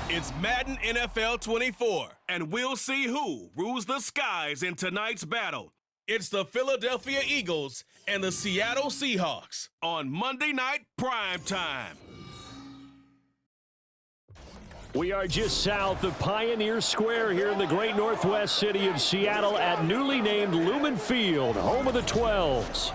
It's Madden NFL 24, and we'll see who rules the skies in tonight's battle. It's the Philadelphia Eagles and the Seattle Seahawks on Monday Night Prime Time. We are just south of Pioneer Square here in the great northwest city of Seattle at newly named Lumen Field, home of the 12s.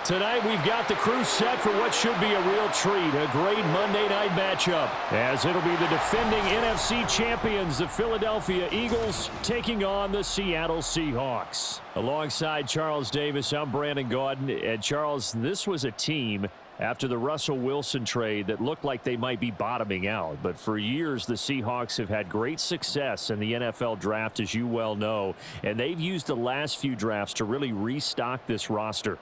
Tonight, we've got the crew set for what should be a real treat, a great Monday night matchup, as it'll be the defending NFC champions, the Philadelphia Eagles, taking on the Seattle Seahawks. Alongside Charles Davis, I'm Brandon Gaudin. And Charles, this was a team after the Russell Wilson trade that looked like they might be bottoming out. But for years, the Seahawks have had great success in the NFL draft, as you well know. And they've used the last few drafts to really restock this roster.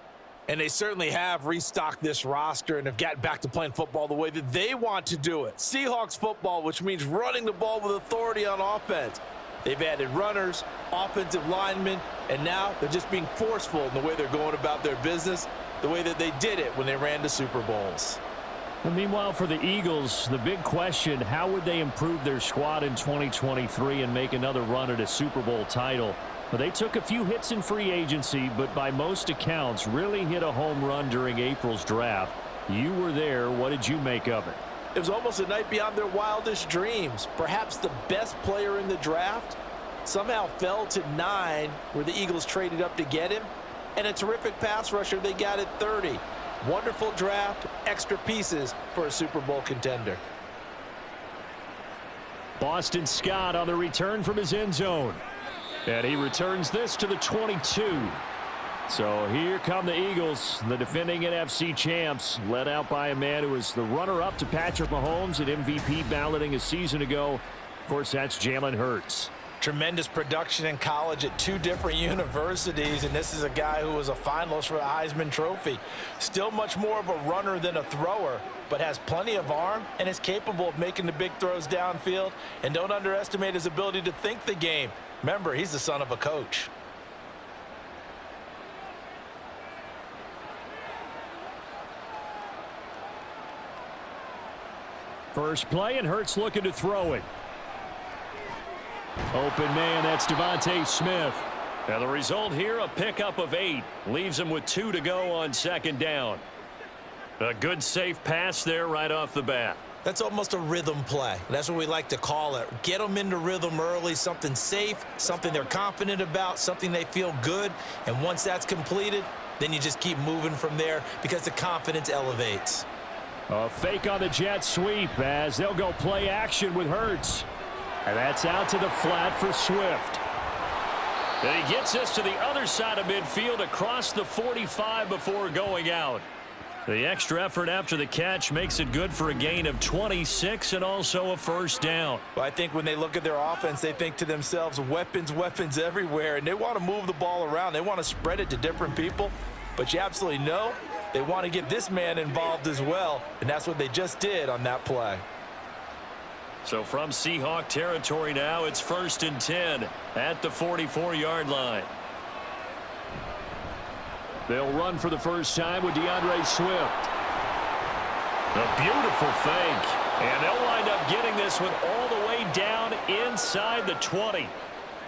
And they certainly have restocked this roster and have gotten back to playing football the way that they want to do it. Seahawks football, which means running the ball with authority on offense. They've added runners, offensive linemen, and now they're just being forceful in the way they're going about their business, the way that they did it when they ran to Super Bowls. And meanwhile, for the Eagles, the big question, how would they improve their squad in 2023 and make another run at a Super Bowl title? Well, they took a few hits in free agency, but by most accounts, really hit a home run during April's draft. You were there. What did you make of it? It was almost a night beyond their wildest dreams. Perhaps the best player in the draft somehow fell to 9, where the Eagles traded up to get him. And a terrific pass rusher they got at 30. Wonderful draft, extra pieces for a Super Bowl contender. Boston Scott on the return from his end zone. And he returns this to the 22. So here come the Eagles, the defending NFC champs, led out by a man who was the runner-up to Patrick Mahomes at MVP balloting a season ago. Of course, that's Jalen Hurts. Tremendous production in college at 2 different universities, and this is a guy who was a finalist for the Heisman Trophy. Still much more of a runner than a thrower, but has plenty of arm and is capable of making the big throws downfield. And don't underestimate his ability to think the game. Remember, he's the son of a coach. First play, and Hurts looking to throw it. Open man, that's Devontae Smith. Now the result here, a pickup of 8. Leaves him with 2 to go on second down. A good safe pass there right off the bat. That's almost a rhythm play. That's what we like to call it. Get them into rhythm early, something safe, something they're confident about, something they feel good. And once that's completed, then you just keep moving from there because the confidence elevates. A fake on the jet sweep as they'll go play action with Hurts. And that's out to the flat for Swift. And he gets us to the other side of midfield across the 45 before going out. The extra effort after the catch makes it good for a gain of 26 and also a first down. Well, I think when they look at their offense, they think to themselves, weapons, weapons everywhere, and they want to move the ball around. They want to spread it to different people, but you absolutely know they want to get this man involved as well, and that's what they just did on that play. So from Seahawk territory now, it's 1st and 10 at the 44-yard line. They'll run for the first time with DeAndre Swift. A beautiful fake. And they'll wind up getting this one all the way down inside the 20.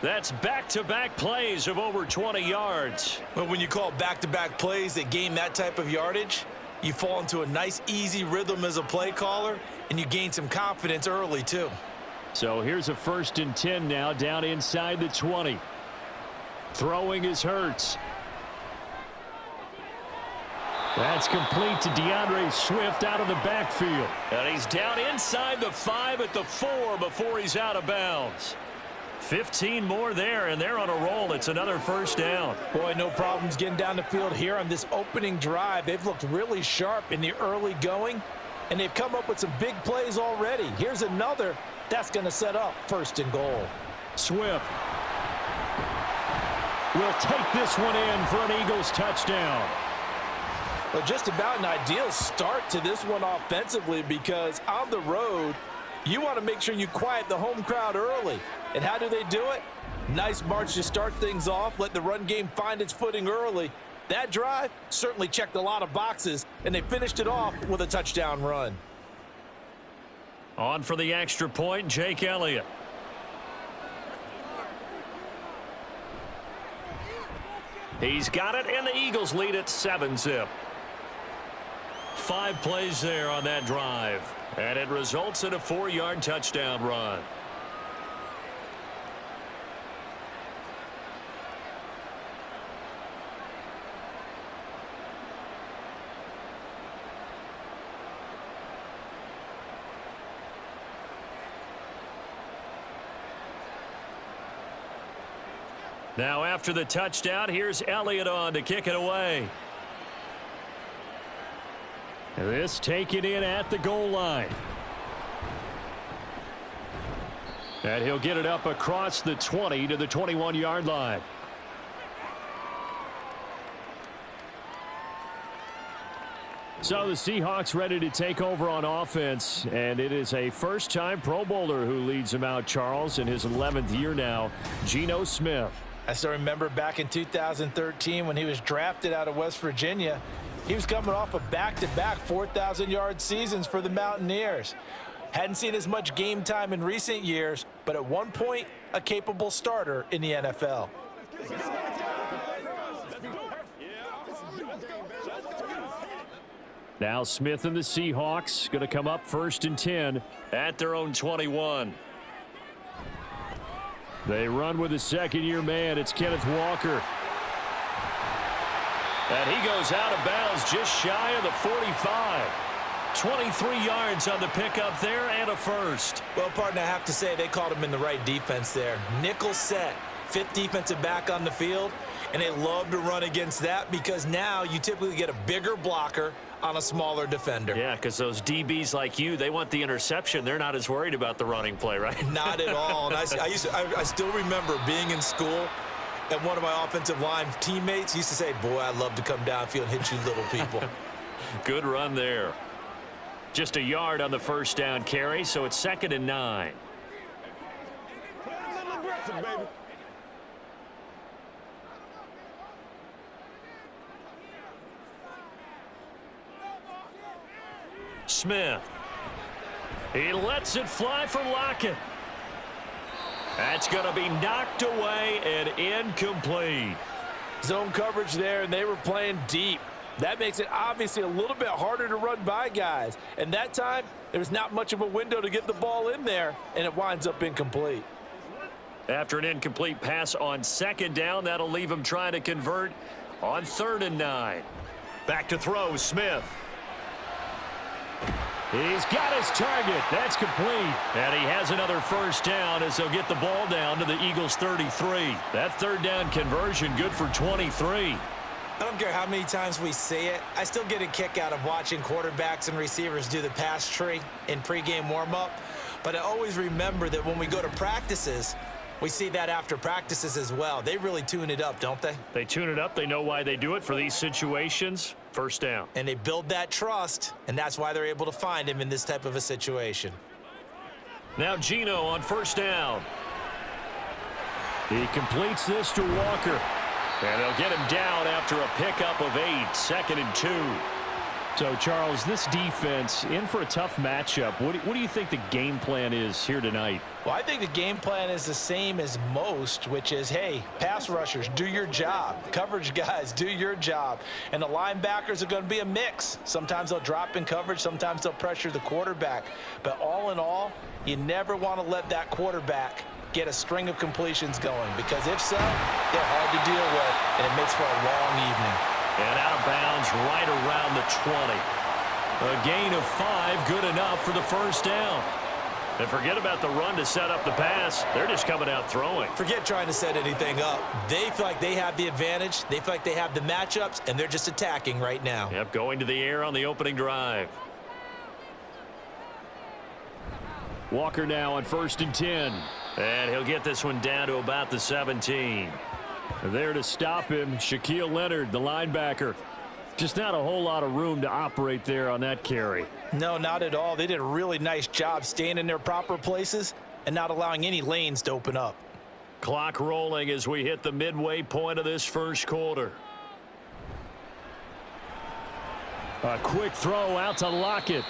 That's back-to-back plays of over 20 yards. Well, when you call back-to-back plays that gain that type of yardage, you fall into a nice, easy rhythm as a play caller, and you gain some confidence early, too. So here's a 1st and 10 now down inside the 20. Throwing is Hurts. That's complete to DeAndre Swift out of the backfield. And he's down inside the 5 at the 4 before he's out of bounds. 15 more there, and they're on a roll. It's another first down. Boy, no problems getting down the field here on this opening drive. They've looked really sharp in the early going, and they've come up with some big plays already. Here's another that's going to set up 1st and goal. Swift will take this one in for an Eagles touchdown. Well, just about an ideal start to this one offensively, because on the road, you want to make sure you quiet the home crowd early. And how do they do it? Nice march to start things off, let the run game find its footing early. That drive certainly checked a lot of boxes, and they finished it off with a touchdown run. On for the extra point, Jake Elliott. He's got it, and the Eagles lead it 7-zip. 5 plays there on that drive, and it results in a 4-yard touchdown run. Now after the touchdown, here's Elliott on to kick it away. This taken in at the goal line. And he'll get it up across the 20 to the 21-yard line. So the Seahawks ready to take over on offense, and it is a first-time Pro Bowler who leads them out, Charles, in his 11th year now, Geno Smith. I still remember back in 2013 when he was drafted out of West Virginia. He was coming off of back-to-back 4,000-yard seasons for the Mountaineers. Hadn't seen as much game time in recent years, but at one point, a capable starter in the NFL. Now Smith and the Seahawks going to come up 1st and 10 at their own 21. They run with a second-year man. It's Kenneth Walker. And he goes out of bounds just shy of the 45. 23 yards on the pickup there and a first. Well, partner, I have to say they called him in the right defense there. Nickel set, 5th defensive back on the field, and they love to run against that because now you typically get a bigger blocker on a smaller defender. Yeah, because those DBs like you, they want the interception. They're not as worried about the running play, right? Not at all. And I still remember being in school, and one of my offensive line teammates used to say, boy, I'd love to come downfield and hit you little people. Good run there. Just a yard on the first down carry, so it's 2nd and 9. Smith. He lets it fly for Lockett. That's going to be knocked away and incomplete. Zone coverage there, and they were playing deep. That makes it obviously a little bit harder to run by guys. And that time, there was not much of a window to get the ball in there, and it winds up incomplete. After an incomplete pass on 2nd down, that'll leave him trying to convert on 3rd and 9. Back to throw, Smith. He's got his target. That's complete. And he has another first down as they'll get the ball down to the Eagles' 33. That 3rd down conversion good for 23. I don't care how many times we see it. I still get a kick out of watching quarterbacks and receivers do the pass tree in pregame warm-up. But I always remember that when we go to practices, we see that after practices as well. They really tune it up, don't they? They tune it up. They know why they do it for these situations. First down. And they build that trust, and that's why they're able to find him in this type of a situation. Now Geno on 1st down. He completes this to Walker. And they'll get him down after a pickup of 8, 2nd and 2. So, Charles, this defense in for a tough matchup. What do you think the game plan is here tonight? Well, I think the game plan is the same as most, which is, hey, pass rushers, do your job. Coverage guys, do your job. And the linebackers are going to be a mix. Sometimes they'll drop in coverage. Sometimes they'll pressure the quarterback. But all in all, you never want to let that quarterback get a string of completions going, because if so, they're hard to deal with, and it makes for a long evening. And out of bounds right around the 20. A gain of 5, good enough for the first down. And forget about the run to set up the pass. They're just coming out throwing. Forget trying to set anything up. They feel like they have the advantage. They feel like they have the matchups, and they're just attacking right now. Yep, going to the air on the opening drive. Walker now on 1st and 10. And he'll get this one down to about the 17. There to stop him, Shaquille Leonard, the linebacker. Just not a whole lot of room to operate there on that carry. No, not at all. They did a really nice job staying in their proper places and not allowing any lanes to open up. Clock rolling as we hit the midway point of this first quarter. A quick throw out to Lockett.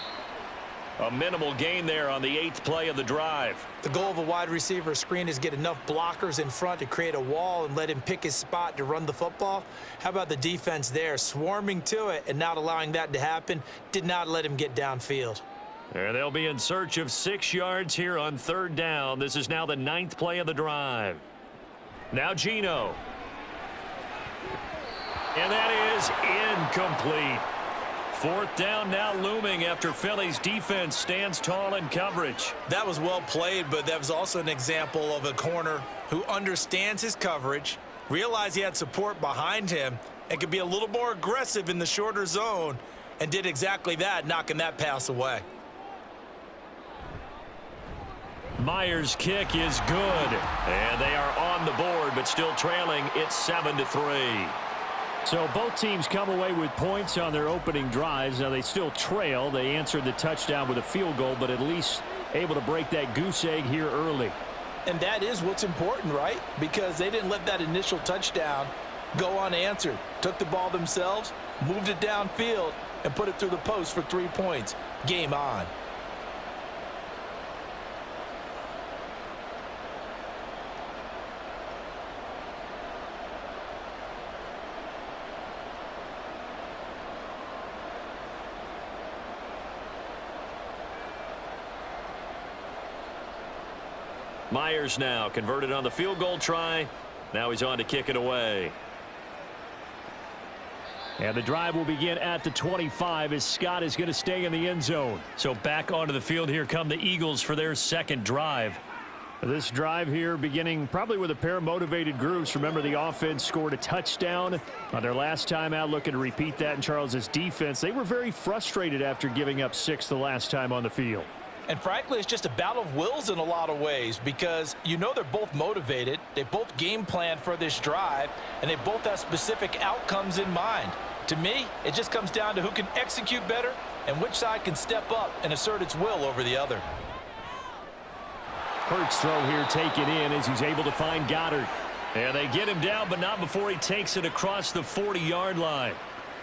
A minimal gain there on the 8th play of the drive. The goal of a wide receiver screen is get enough blockers in front to create a wall and let him pick his spot to run the football. How about the defense there, swarming to it and not allowing that to happen? Did not let him get downfield. And they'll be in search of 6 yards here on 3rd down. This is now the 9th play of the drive. Now Geno. And that is incomplete. 4th down now looming after Philly's defense stands tall in coverage. That was well played, but that was also an example of a corner who understands his coverage, realized he had support behind him, and could be a little more aggressive in the shorter zone, and did exactly that, knocking that pass away. Myers' kick is good, and they are on the board, but still trailing. It's 7-3. So both teams come away with points on their opening drives. Now they still trail. They answered the touchdown with a field goal, but at least able to break that goose egg here early. And that is what's important, right? Because they didn't let that initial touchdown go unanswered. Took the ball themselves, moved it downfield, and put it through the post for 3 points. Game on. Myers now converted on the field goal try. Now he's on to kick it away. And the drive will begin at the 25 as Scott is going to stay in the end zone. So back onto the field here come the Eagles for their 2nd drive. This drive here beginning probably with a pair of motivated groups. Remember, the offense scored a touchdown on their last time out, looking to repeat that in Charles's defense. They were very frustrated after giving up 6 the last time on the field. And frankly, it's just a battle of wills in a lot of ways because you know they're both motivated. They both game plan for this drive, and they both have specific outcomes in mind. To me, it just comes down to who can execute better and which side can step up and assert its will over the other. Hurts throw here taken in as he's able to find Goddard. And they get him down, but not before he takes it across the 40-yard line.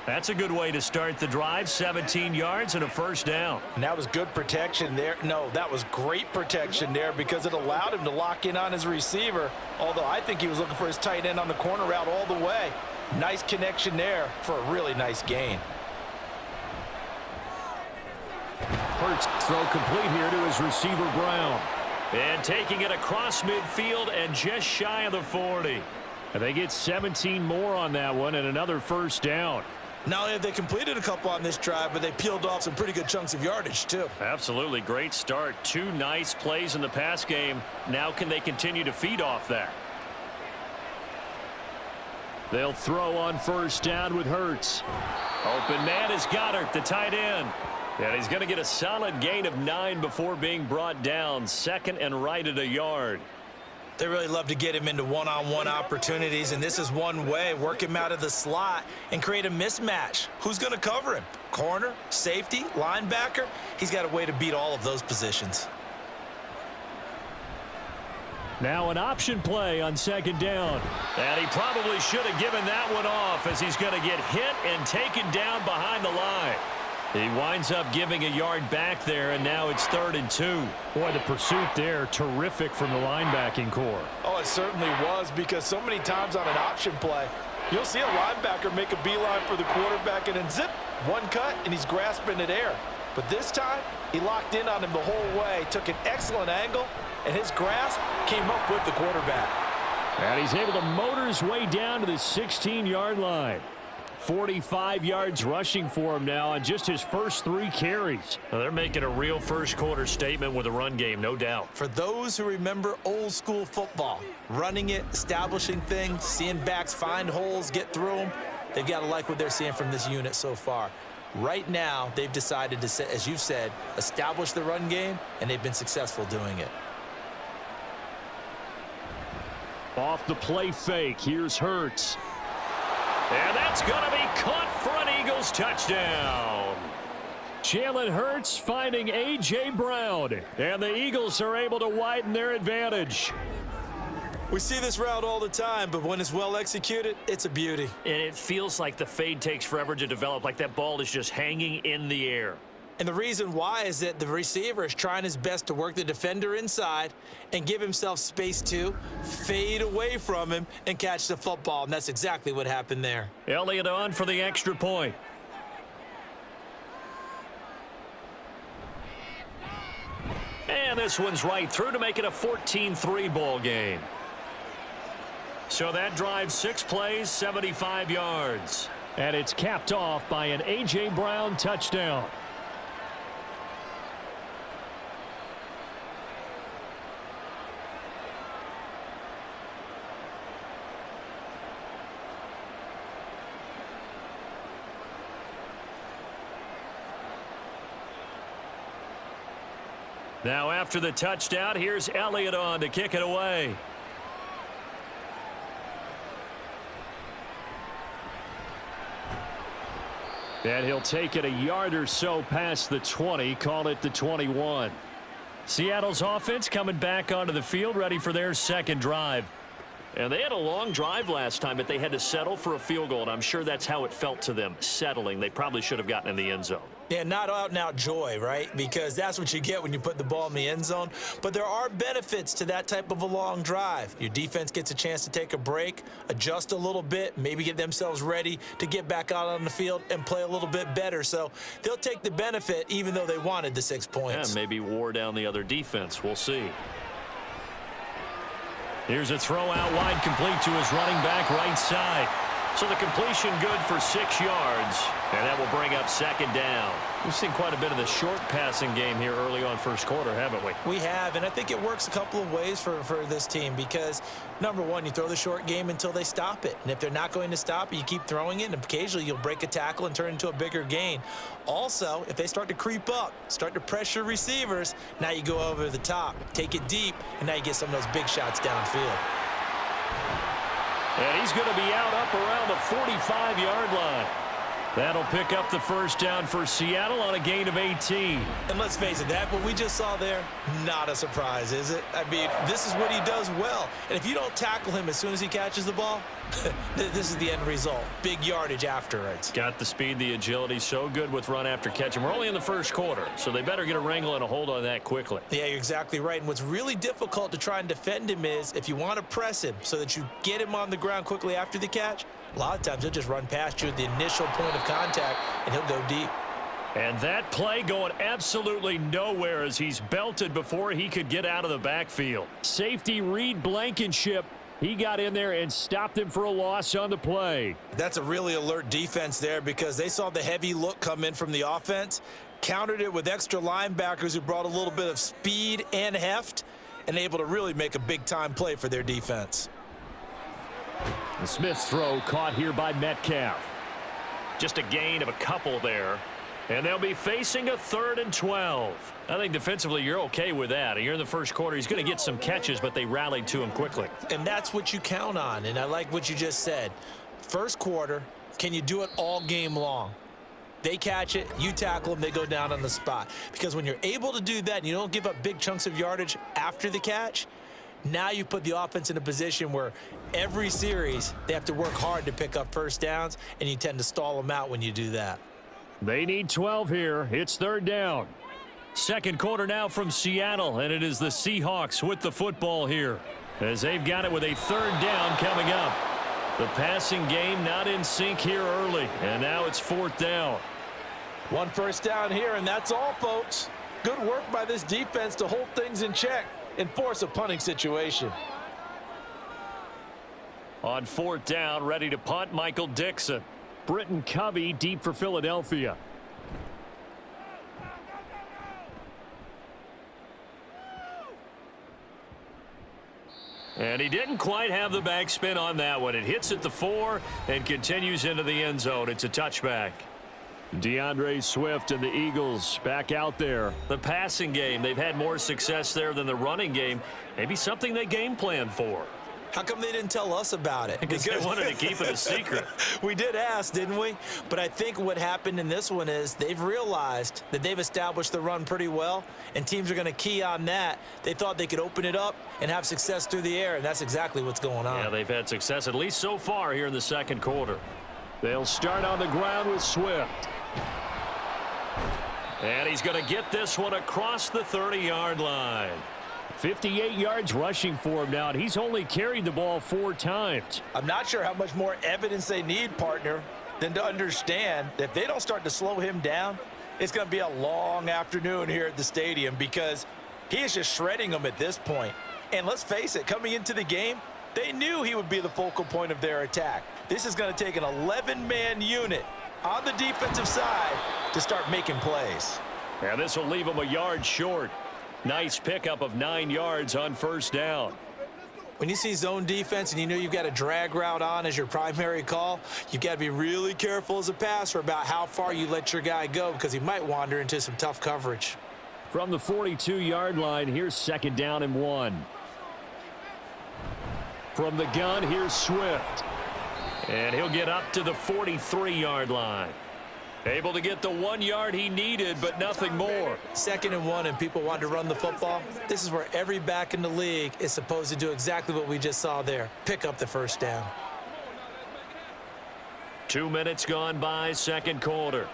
That's a good way to start the drive. 17 yards and a 1st down. And that was good protection there. No, that was great protection there because it allowed him to lock in on his receiver, although I think he was looking for his tight end on the corner route all the way. Nice connection there for a really nice gain. Hurts throw complete here to his receiver Brown. And taking it across midfield and just shy of the 40. And they get 17 more on that one and another 1st down. Not only have they completed a couple on this drive, but they peeled off some pretty good chunks of yardage, too. Absolutely. Great start. 2 nice plays in the pass game. Now can they continue to feed off that? They'll throw on 1st down with Hurts. Open man is Goddard, the tight end. And he's going to get a solid gain of 9 before being brought down. 2nd and right at a yard. They really love to get him into one-on-one opportunities, and this is one way. Work him out of the slot and create a mismatch. Who's going to cover him? Corner, safety, linebacker? He's got a way to beat all of those positions. Now an option play on 2nd down. And he probably should have given that one off as he's going to get hit and taken down behind the line. He winds up giving a yard back there, and now it's 3rd and 2. Boy, the pursuit there, terrific from the linebacking core. Oh, it certainly was, because so many times on an option play, you'll see a linebacker make a beeline for the quarterback and then zip, one cut, and he's grasping at air. But this time, he locked in on him the whole way, took an excellent angle, and his grasp came up with the quarterback. And he's able to motor his way down to the 16-yard line. 45 yards rushing for him now on just his first 3 carries. Well, they're making a real first-quarter statement with a run game, no doubt. For those who remember old-school football, running it, establishing things, seeing backs find holes, get through them, they've got to like what they're seeing from this unit so far. Right now, they've decided to, as you said, establish the run game, and they've been successful doing it. Off the play fake, here's Hurts. And that's going to be caught for an Eagles touchdown. Jalen Hurts finding A.J. Brown. And the Eagles are able to widen their advantage. We see this route all the time, but when it's well executed, it's a beauty. And it feels like the fade takes forever to develop, like that ball is just hanging in the air. And the reason why is that the receiver is trying his best to work the defender inside and give himself space to fade away from him and catch the football. And that's exactly what happened there. Elliott on for the extra point. And this one's right through to make it a 14-3 ball game. So that drives 6 plays, 75 yards. And it's capped off by an A.J. Brown touchdown. Now after the touchdown, here's Elliott on to kick it away. And he'll take it a yard or so past the 20, call it the 21. Seattle's offense coming back onto the field, ready for their second drive. And they had a long drive last time, but they had to settle for a field goal, and I'm sure that's how it felt to them, settling. They probably should have gotten in the end zone. Yeah, not out-and-out joy, right? Because that's what you get when you put the ball in the end zone. But there are benefits to that type of a long drive. Your defense gets a chance to take a break, adjust a little bit, maybe get themselves ready to get back out on the field and play a little bit better. So they'll take the benefit even though they wanted the 6 points. Yeah, maybe wore down the other defense. We'll see. Here's a throw out wide, complete to his running back right side. So the completion good for 6 yards, and that will bring up second down. We've seen quite a bit of the short passing game here early on first quarter, haven't we? We have, and I think it works a couple of ways for this team because, number one, you throw the short game until they stop it. And if they're not going to stop it, you keep throwing it, and occasionally you'll break a tackle and turn it into a bigger gain. Also, if they start to creep up, start to pressure receivers, now you go over the top, take it deep, and now you get some of those big shots downfield. And he's going to be out up around the 45-yard line. That'll pick up the first down for Seattle on a gain of 18. And let's face it, that what we just saw there, not a surprise, is it? I mean, this is what he does well. And if you don't tackle him as soon as he catches the ball, this is the end result. Big yardage afterwards. Got the speed, the agility, so good with run after catch. And we're only in the first quarter, so they better get a wrangle and a hold on that quickly. Yeah, you're exactly right. And what's really difficult to try and defend him is if you want to press him so that you get him on the ground quickly after the catch, a lot of times he'll just run past you at the initial point of contact, and he'll go deep. And that play going absolutely nowhere as he's belted before he could get out of the backfield. Safety Reed Blankenship, he got in there and stopped him for a loss on the play. That's a really alert defense there because they saw the heavy look come in from the offense, countered it with extra linebackers who brought a little bit of speed and heft, and able to really make a big-time play for their defense. The Smith's throw caught here by Metcalf. Just a gain of a couple there. And they'll be facing a 3rd and 12. I think defensively you're okay with that. You're in the first quarter. He's going to get some catches, but they rallied to him quickly. And that's what you count on. And I like what you just said. First quarter, can you do it all game long? They catch it, you tackle them, they go down on the spot. Because when you're able to do that and you don't give up big chunks of yardage after the catch, now you put the offense in a position where every series they have to work hard to pick up first downs, and you tend to stall them out when you do that. They need 12 here. It's 3rd down. Second quarter now from Seattle, and it is the Seahawks with the football here as they've got it with a 3rd down coming up. The passing game not in sync here early, and now it's 4th down. One first down here, and that's all, folks. Good work by this defense to hold things in check and force a punting situation. On 4th down, ready to punt, Michael Dixon. Britton Covey deep for Philadelphia. And he didn't quite have the backspin on that one. It hits at the 4 and continues into the end zone. It's a touchback. DeAndre Swift and the Eagles back out there. The passing game, they've had more success there than the running game. Maybe something they game planned for. How come they didn't tell us about it? Because they wanted to keep it a secret. We did ask, didn't we? But I think what happened in this one is they've realized that they've established the run pretty well, and teams are going to key on that. They thought they could open it up and have success through the air, and that's exactly what's going on. Yeah, they've had success, at least so far here in the second quarter. They'll start on the ground with Swift. And he's going to get this one across the 30-yard line. 58 yards rushing for him now, and he's only carried the ball 4 times. I'm not sure how much more evidence they need, partner, than to understand that if they don't start to slow him down, it's going to be a long afternoon here at the stadium because he is just shredding them at this point. And let's face it, coming into the game, they knew he would be the focal point of their attack. This is going to take an 11-man unit on the defensive side to start making plays. And this will leave him a yard short. Nice pickup of 9 yards on first down. When you see zone defense and you know you've got a drag route on as your primary call, you've got to be really careful as a passer about how far you let your guy go because he might wander into some tough coverage. From the 42-yard line, here's 2nd down and 1. From the gun, here's Swift. And he'll get up to the 43-yard line. Able to get the 1 yard he needed, but nothing more. 2nd and 1, and people want to run the football. This is where every back in the league is supposed to do exactly what we just saw there. Pick up the first down. 2 minutes gone by, 2nd quarter.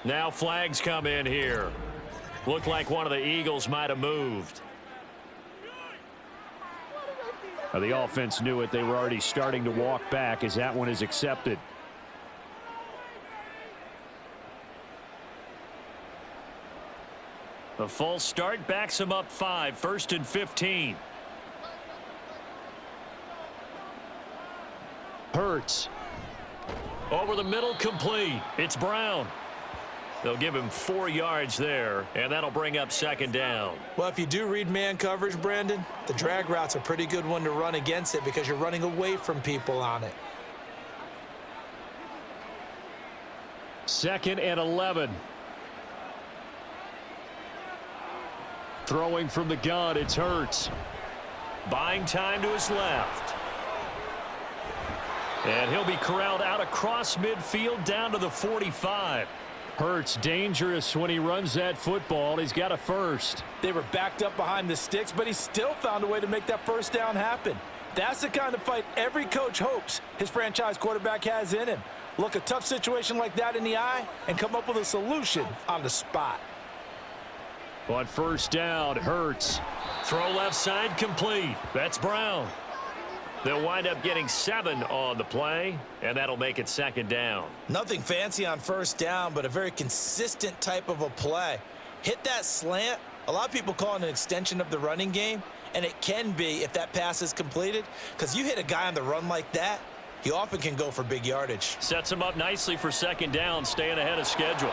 Now flags come in here. Looked like one of the Eagles might have moved. The offense knew it. They were already starting to walk back as that one is accepted. The false start backs him up 5, 1st and 15. Hurts. Over the middle, complete. It's Brown. They'll give him 4 yards there, and that'll bring up 2nd down. Well, if you do read man coverage, Brandon, the drag route's a pretty good one to run against it because you're running away from people on it. 2nd and 11. Throwing from the gun, it's Hurts. Buying time to his left. And he'll be corralled out across midfield down to the 45. Hurts dangerous when he runs that football. He's got a first. They were backed up behind the sticks, but he still found a way to make that first down happen. That's the kind of fight every coach hopes his franchise quarterback has in him. Look a tough situation like that in the eye and come up with a solution on the spot. On first down, Hurts. Throw left side complete. That's Brown. They'll wind up getting 7 on the play, and that'll make it 2nd down. Nothing fancy on first down, but a very consistent type of a play. Hit that slant. A lot of people call it an extension of the running game, and it can be if that pass is completed, because you hit a guy on the run like that, he often can go for big yardage. Sets him up nicely for 2nd down, staying ahead of schedule.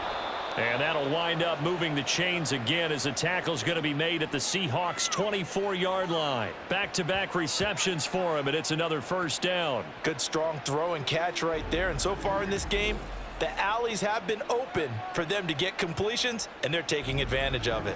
And that'll wind up moving the chains again as the tackle's going to be made at the Seahawks' 24-yard line. Back-to-back receptions for him, and it's another first down. Good strong throw and catch right there. And so far in this game, the alleys have been open for them to get completions, and they're taking advantage of it.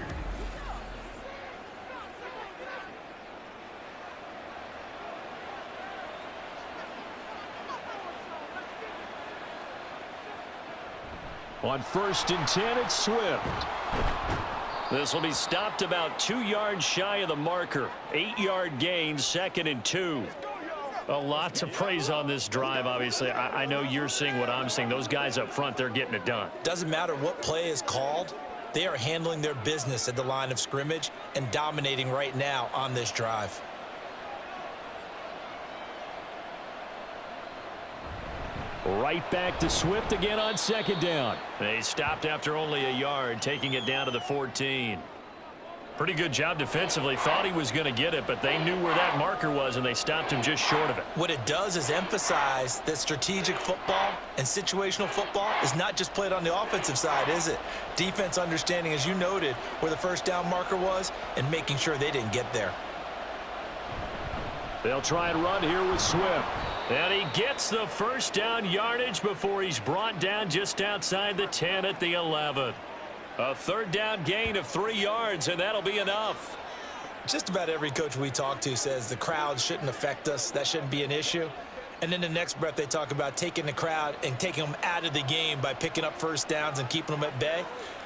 On 1st and 10, it's Swift. This will be stopped about 2 yards shy of the marker. 8-yard gain, 2nd and 2. A lot to praise on this drive, obviously. I know you're seeing what I'm seeing. Those guys up front, they're getting it done. Doesn't matter what play is called. They are handling their business at the line of scrimmage and dominating right now on this drive. Right back to Swift again on 2nd down. They stopped after only a yard, taking it down to the 14. Pretty good job defensively. Thought he was going to get it, but they knew where that marker was, and they stopped him just short of it. What it does is emphasize that strategic football and situational football is not just played on the offensive side, is it? Defense understanding, as you noted, where the first down marker was and making sure they didn't get there. They'll try and run here with Swift. And he gets the first down yardage before he's brought down just outside the 10 at the 11. A 3rd down gain of 3 yards, and that'll be enough. Just about every coach we talk to says the crowd shouldn't affect us. That shouldn't be an issue. And then the next breath they talk about taking the crowd and taking them out of the game by picking up first downs and keeping them at bay.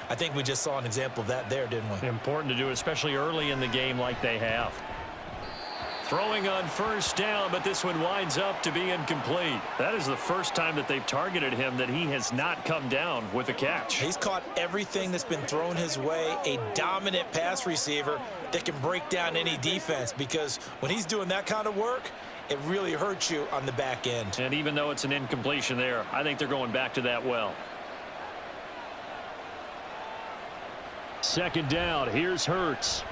I think we just saw an example of that there, didn't we? Important to do, especially early in the game like they have. Throwing on first down, but this one winds up to be incomplete. That is the first time that they've targeted him that he has not come down with a catch. He's caught everything that's been thrown his way, a dominant pass receiver that can break down any defense, because when he's doing that kind of work, it really hurts you on the back end. And even though it's an incompletion there, I think they're going back to that well. Second down, here's Hurts.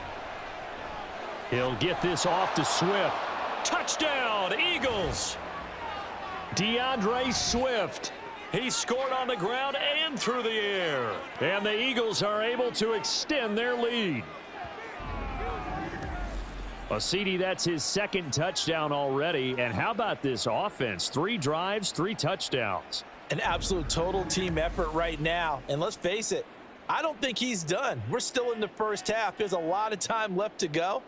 He'll get this off to Swift. Touchdown, Eagles! DeAndre Swift. He scored on the ground and through the air. And the Eagles are able to extend their lead. CD, that's his second touchdown already. And how about this offense? 3 drives, 3 touchdowns. An absolute total team effort right now. And let's face it, I don't think he's done. We're still in the first half. There's a lot of time left to go.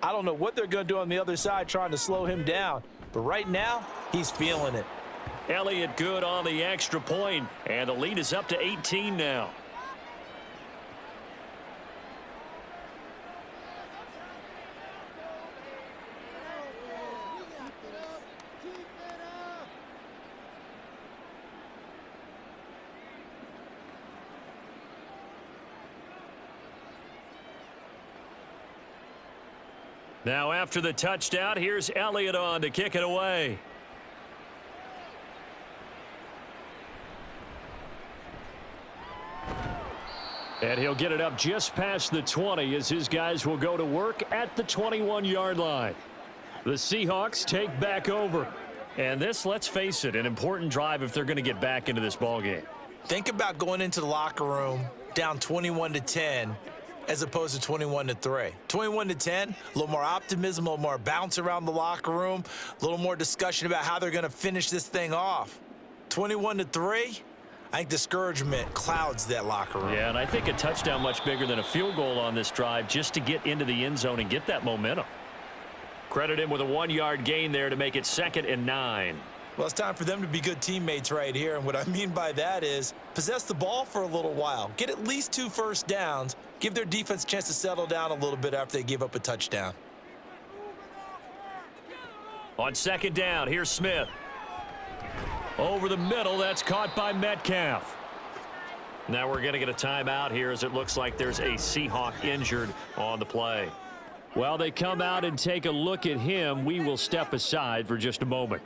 I don't know what they're going to do on the other side trying to slow him down. But right now, he's feeling it. Elliott good on the extra point, and the lead is up to 18 now. Now after the touchdown, here's Elliott on to kick it away. And he'll get it up just past the 20 as his guys will go to work at the 21-yard line. The Seahawks take back over. And this, let's face it, an important drive if they're going to get back into this ballgame. Think about going into the locker room down 21-10 as opposed to 21-3. 21-10, a little more optimism, a little more bounce around the locker room, a little more discussion about how they're going to finish this thing off. 21-3, I think discouragement clouds that locker room. Yeah, and I think a touchdown much bigger than a field goal on this drive just to get into the end zone and get that momentum. Credit him with a 1-yard gain there to make it 2nd and 9. Well, it's time for them to be good teammates right here, and what I mean by that is possess the ball for a little while. Get at least 2 first downs. Give their defense a chance to settle down a little bit after they give up a touchdown. On 2nd down, here's Smith. Over the middle, that's caught by Metcalf. Now we're going to get a timeout here as it looks like there's a Seahawk injured on the play. While they come out and take a look at him, we will step aside for just a moment.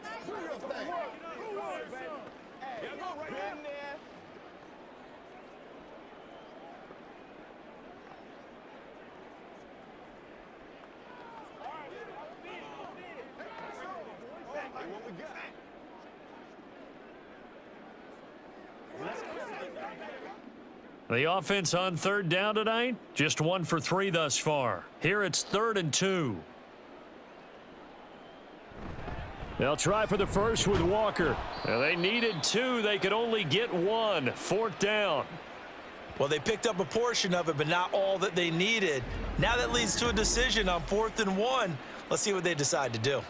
The offense on 3rd down tonight, just 1 for 3 thus far. Here it's 3rd and 2. They'll try for the first with Walker. Now they needed 2. They could only get 1. 4th down. Well, they picked up a portion of it, but not all that they needed. Now that leads to a decision on 4th and 1. Let's see what they decide to do.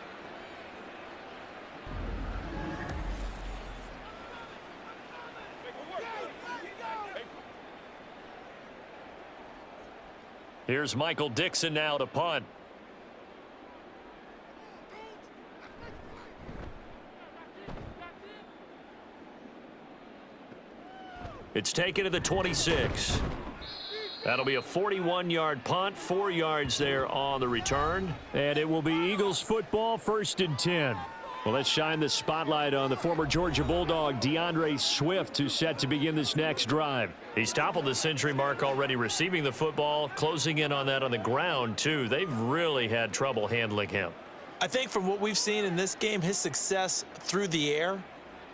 Here's Michael Dixon now to punt. It's taken to the 26. That'll be a 41-yard punt, 4 yards there on the return. And it will be Eagles football, 1st and 10. Well, let's shine the spotlight on the former Georgia Bulldog, DeAndre Swift, who's set to begin this next drive. He's toppled the century mark already receiving the football, closing in on that on the ground, too. They've really had trouble handling him. I think from what we've seen in this game, his success through the air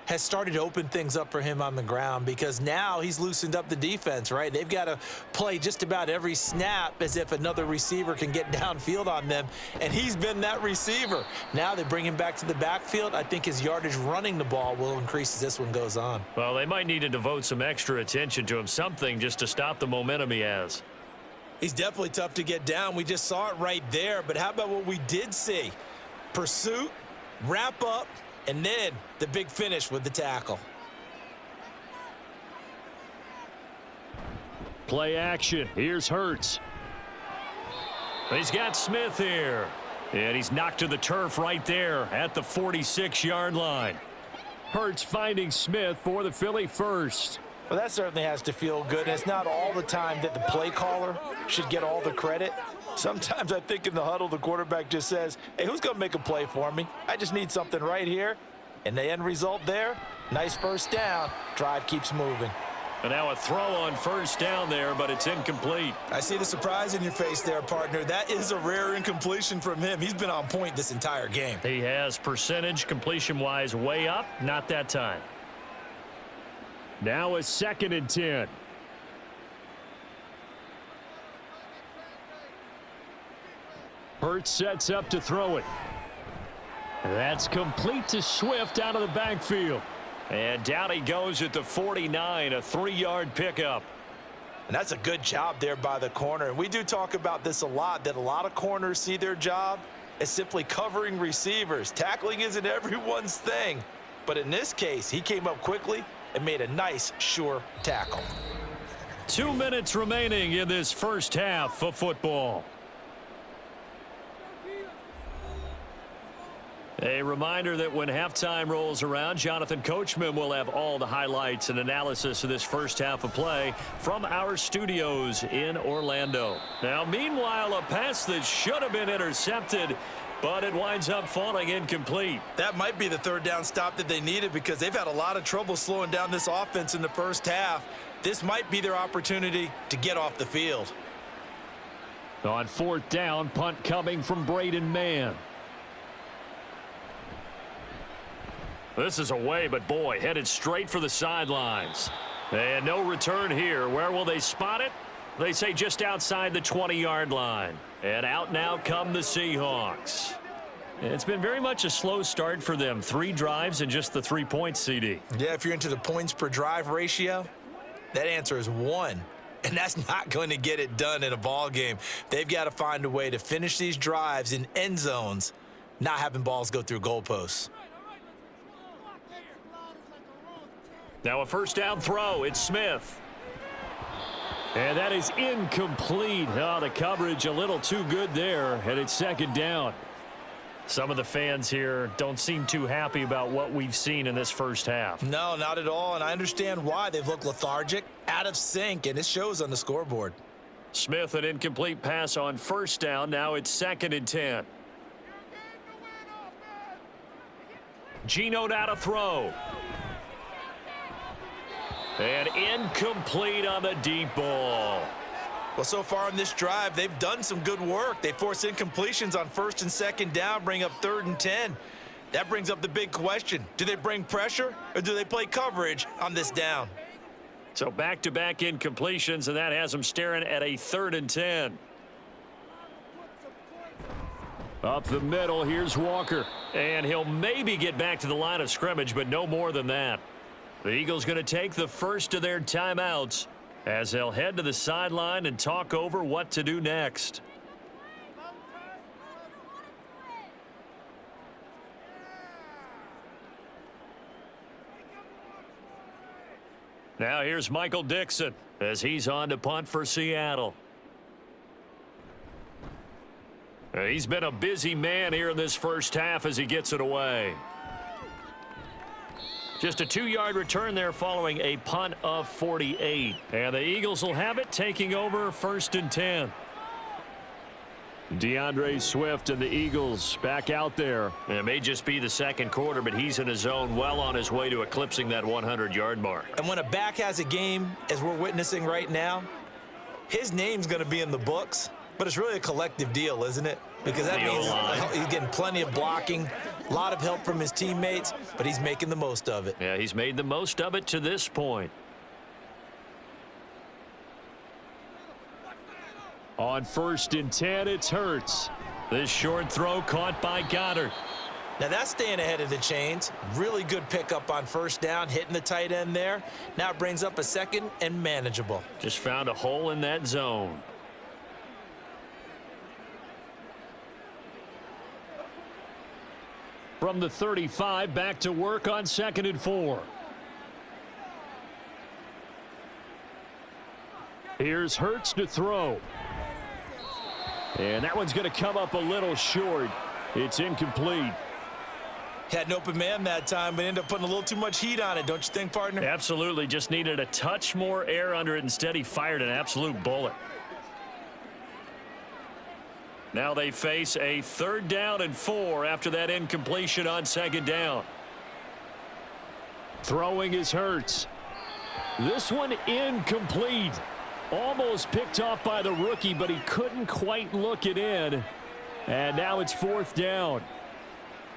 has started to open things up for him on the ground, because now he's loosened up the defense, right? They've got to play just about every snap as if another receiver can get downfield on them, and he's been that receiver. Now they bring him back to the backfield. I think his yardage running the ball will increase as this one goes on. Well, they might need to devote some extra attention to him, something just to stop the momentum he has. He's definitely tough to get down. We just saw it right there, but how about what we did see? Pursuit, wrap up, and then the big finish with the tackle. Play action. Here's Hurts. He's got Smith here. And he's knocked to the turf right there at the 46-yard line. Hurts finding Smith for the Philly first. Well, that certainly has to feel good. It's not all the time that the play caller should get all the credit. Sometimes I think in the huddle, the quarterback just says, hey, who's going to make a play for me? I just need something right here. And the end result there, nice first down. Drive keeps moving. And now a throw on first down there, but it's incomplete. I see the surprise in your face there, partner. That is a rare incompletion from him. He's been on point this entire game. He has percentage completion-wise way up, not that time. Now a 2nd and 10. Hurts sets up to throw it. That's complete to Swift out of the backfield. And down he goes at the 49, a 3-yard pickup. And that's a good job there by the corner. And we do talk about this a lot, that a lot of corners see their job as simply covering receivers. Tackling isn't everyone's thing. But in this case, he came up quickly and made a nice, sure tackle. 2 minutes remaining in this first half of football. A reminder that when halftime rolls around, Jonathan Coachman will have all the highlights and analysis of this first half of play from our studios in Orlando. Now, meanwhile, a pass that should have been intercepted, but it winds up falling incomplete. That might be the third down stop that they needed because they've had a lot of trouble slowing down this offense in the first half. This might be their opportunity to get off the field. On 4th down, punt coming from Braden Mann. This is away, but boy, headed straight for the sidelines. And no return here. Where will they spot it? They say just outside the 20-yard line. And out now come the Seahawks. It's been very much a slow start for them. 3 drives and just the 3 points, CD. Yeah, if you're into the points per drive ratio, that answer is 1. And that's not going to get it done in a ball game. They've got to find a way to finish these drives in end zones, not having balls go through goalposts. Now a first down throw. It's Smith. And that is incomplete. Oh, the coverage a little too good there, and it's 2nd down. Some of the fans here don't seem too happy about what we've seen in this first half. No, not at all, and I understand why. They've looked lethargic, out of sync, and it shows on the scoreboard. Smith, an incomplete pass on first down. Now it's 2nd and 10. Geno now to throw. And incomplete on the deep ball. Well, so far in this drive, they've done some good work. They force incompletions on 1st and 2nd down, bring up 3rd and 10. That brings up the big question. Do they bring pressure or do they play coverage on this down? So back-to-back incompletions, and that has them staring at a 3rd and 10. Up the middle, here's Walker. And he'll maybe get back to the line of scrimmage, but no more than that. The Eagles going to take the first of their timeouts as they'll head to the sideline and talk over what to do next. Now here's Michael Dixon as he's on to punt for Seattle. He's been a busy man here in this first half as he gets it away. Just a 2-yard return there following a punt of 48. And the Eagles will have it, taking over 1st and 10. DeAndre Swift and the Eagles back out there. It may just be the 2nd quarter, but he's in his zone, well on his way to eclipsing that 100-yard mark. And when a back has a game, as we're witnessing right now, his name's going to be in the books, but it's really a collective deal, isn't it? Because that means he's getting plenty of blocking, a lot of help from his teammates, but he's making the most of it. Yeah, he's made the most of it to this point. On 1st and 10, it's Hurts. This short throw caught by Goddard. Now that's staying ahead of the chains. Really good pickup on 1st down, hitting the tight end there. Now it brings up a 2nd and manageable. Just found a hole in that zone. From the 35, back to work on 2nd and 4. Here's Hurts to throw. And that one's going to come up a little short. It's incomplete. Had an open man that time, but ended up putting a little too much heat on it, don't you think, partner? Absolutely. Just needed a touch more air under it. Instead, he fired an absolute bullet. Now they face a 3rd down and 4 after that incompletion on 2nd down. Throwing is Hurts. This one incomplete. Almost picked off by the rookie, but he couldn't quite look it in. And now it's 4th down.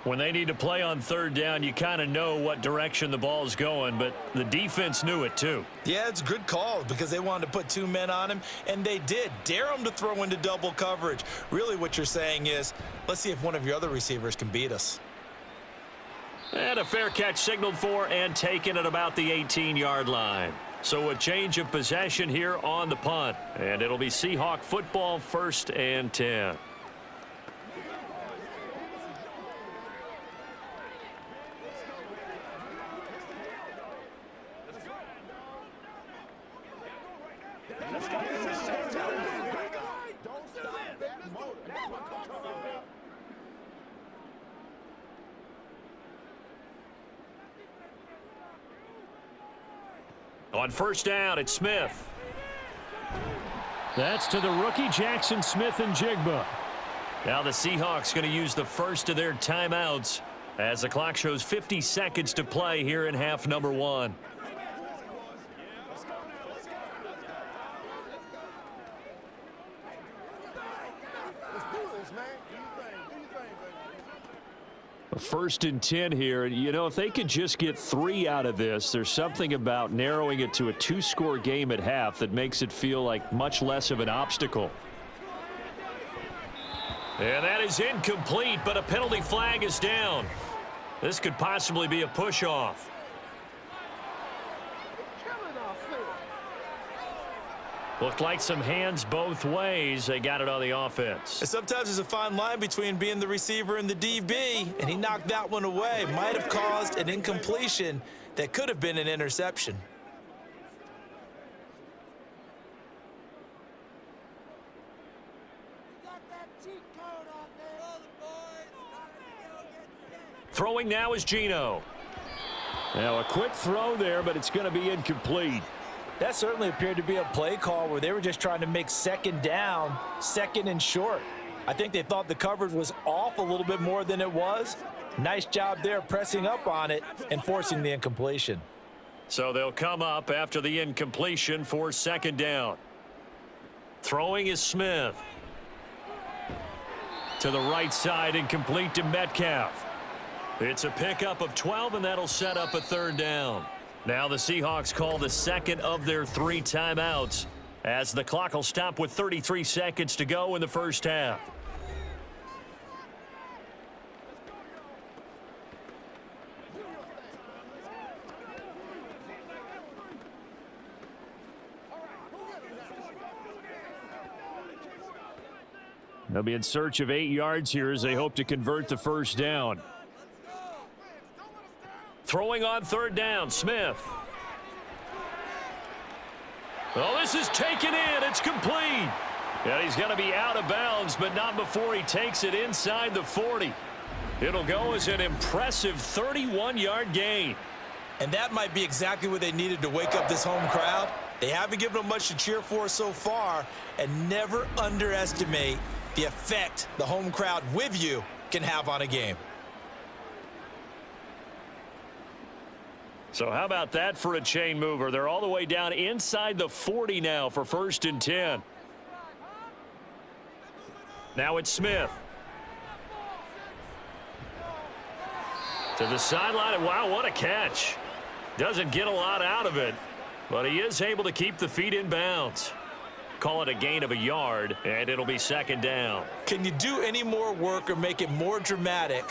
When they need to play on 3rd down, you kind of know what direction the ball's going, but the defense knew it too. Yeah, it's a good call because they wanted to put 2 men on him, and they did. Dare him to throw into double coverage. Really what you're saying is, let's see if one of your other receivers can beat us. And a fair catch signaled for and taken at about the 18-yard line. So a change of possession here on the punt, and it'll be Seahawk football, 1st and 10. On 1st down, it's Smith. That's to the rookie, Jackson Smith and Jigba. Now the Seahawks going to use the first of their timeouts as the clock shows 50 seconds to play here in half number 1. First and 10 here. You know, if they could just get 3 out of this, there's something about narrowing it to a 2-score game at half that makes it feel like much less of an obstacle. And that is incomplete, but a penalty flag is down. This could possibly be a push-off. Looked like some hands both ways. They got it on the offense. And sometimes there's a fine line between being the receiver and the DB, and he knocked that one away. Might have caused an incompletion that could have been an interception. Throwing now is Geno. Now a quick throw there, but it's going to be incomplete. That certainly appeared to be a play call where they were just trying to make 2nd down, 2nd and short. I think they thought the coverage was off a little bit more than it was. Nice job there pressing up on it and forcing the incompletion. So they'll come up after the incompletion for 2nd down. Throwing is Smith. To the right side, incomplete to Metcalf. It's a pickup of 12, and that'll set up a 3rd down. Now the Seahawks call the 2nd of their 3 timeouts as the clock will stop with 33 seconds to go in the 1st half. They'll be in search of 8 yards here as they hope to convert the 1st down. Throwing on 3rd down, Smith. Oh, this is taken in. It's complete. Yeah, he's going to be out of bounds, but not before he takes it inside the 40. It'll go as an impressive 31-yard gain. And that might be exactly what they needed to wake up this home crowd. They haven't given them much to cheer for so far, and never underestimate the effect the home crowd with you can have on a game. So how about that for a chain mover? They're all the way down inside the 40 now for 1st and 10. Now it's Smith. To the sideline. Wow, what a catch. Doesn't get a lot out of it, but he is able to keep the feet in bounds. Call it a gain of a yard, and it'll be 2nd down. Can you do any more work or make it more dramatic